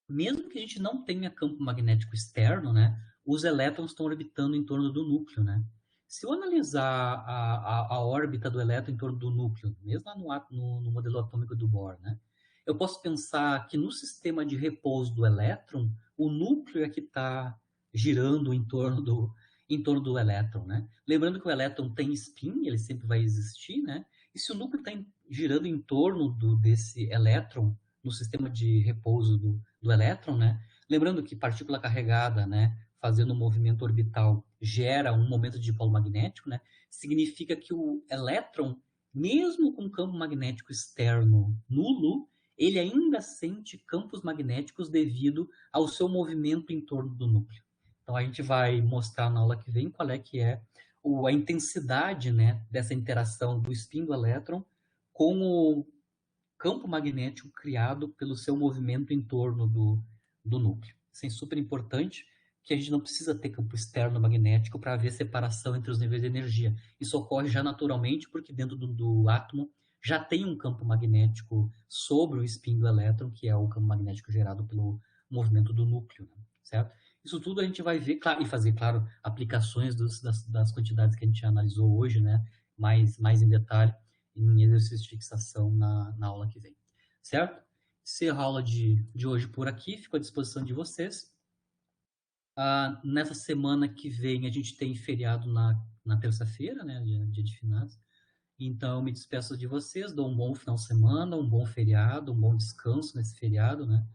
mesmo que a gente não tenha campo magnético externo, né, os elétrons estão orbitando em torno do núcleo, né. Se eu analisar a órbita do elétron em torno do núcleo, mesmo lá no modelo atômico do Bohr, né, eu posso pensar que no sistema de repouso do elétron, o núcleo é que está girando em torno do elétron, né? Lembrando que o elétron tem spin, ele sempre vai existir, né? E se o núcleo está girando em torno desse elétron, no sistema de repouso do elétron, né? Lembrando que partícula carregada, né, fazendo um movimento orbital, gera um momento de dipolo magnético, né? Significa que o elétron, mesmo com campo magnético externo nulo, ele ainda sente campos magnéticos devido ao seu movimento em torno do núcleo. Então a gente vai mostrar na aula que vem qual é que é a intensidade, né, dessa interação do spin do elétron com o campo magnético criado pelo seu movimento em torno do núcleo. Isso é super importante, que a gente não precisa ter campo externo magnético para haver separação entre os níveis de energia. Isso ocorre já naturalmente, porque dentro do átomo já tem um campo magnético sobre o spin do elétron, que é o campo magnético gerado pelo movimento do núcleo, né? Certo? Isso tudo a gente vai ver, claro, e fazer, claro, aplicações das quantidades que a gente analisou hoje, né? Mais em detalhe, em exercício de fixação na aula que vem. Certo? Encerro a aula de hoje por aqui, fico à disposição de vocês. Nessa semana que vem a gente tem feriado na terça-feira, né? Dia de finados. Então, me despeço de vocês, dou um bom final de semana, um bom feriado, um bom descanso nesse feriado, né?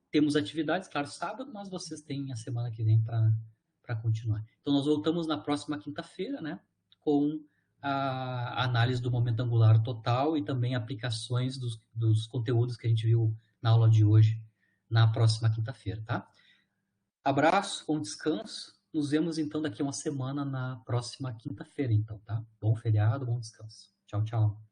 Temos atividades, claro, sábado, mas vocês têm a semana que vem para continuar. Então, nós voltamos na próxima quinta-feira, né? Com a análise do momento angular total e também aplicações dos conteúdos que a gente viu na aula de hoje, na próxima quinta-feira, tá? Abraço, bom descanso. Nos vemos, então, daqui a uma semana na próxima quinta-feira, então, tá? Bom feriado, bom descanso. Tchau, tchau.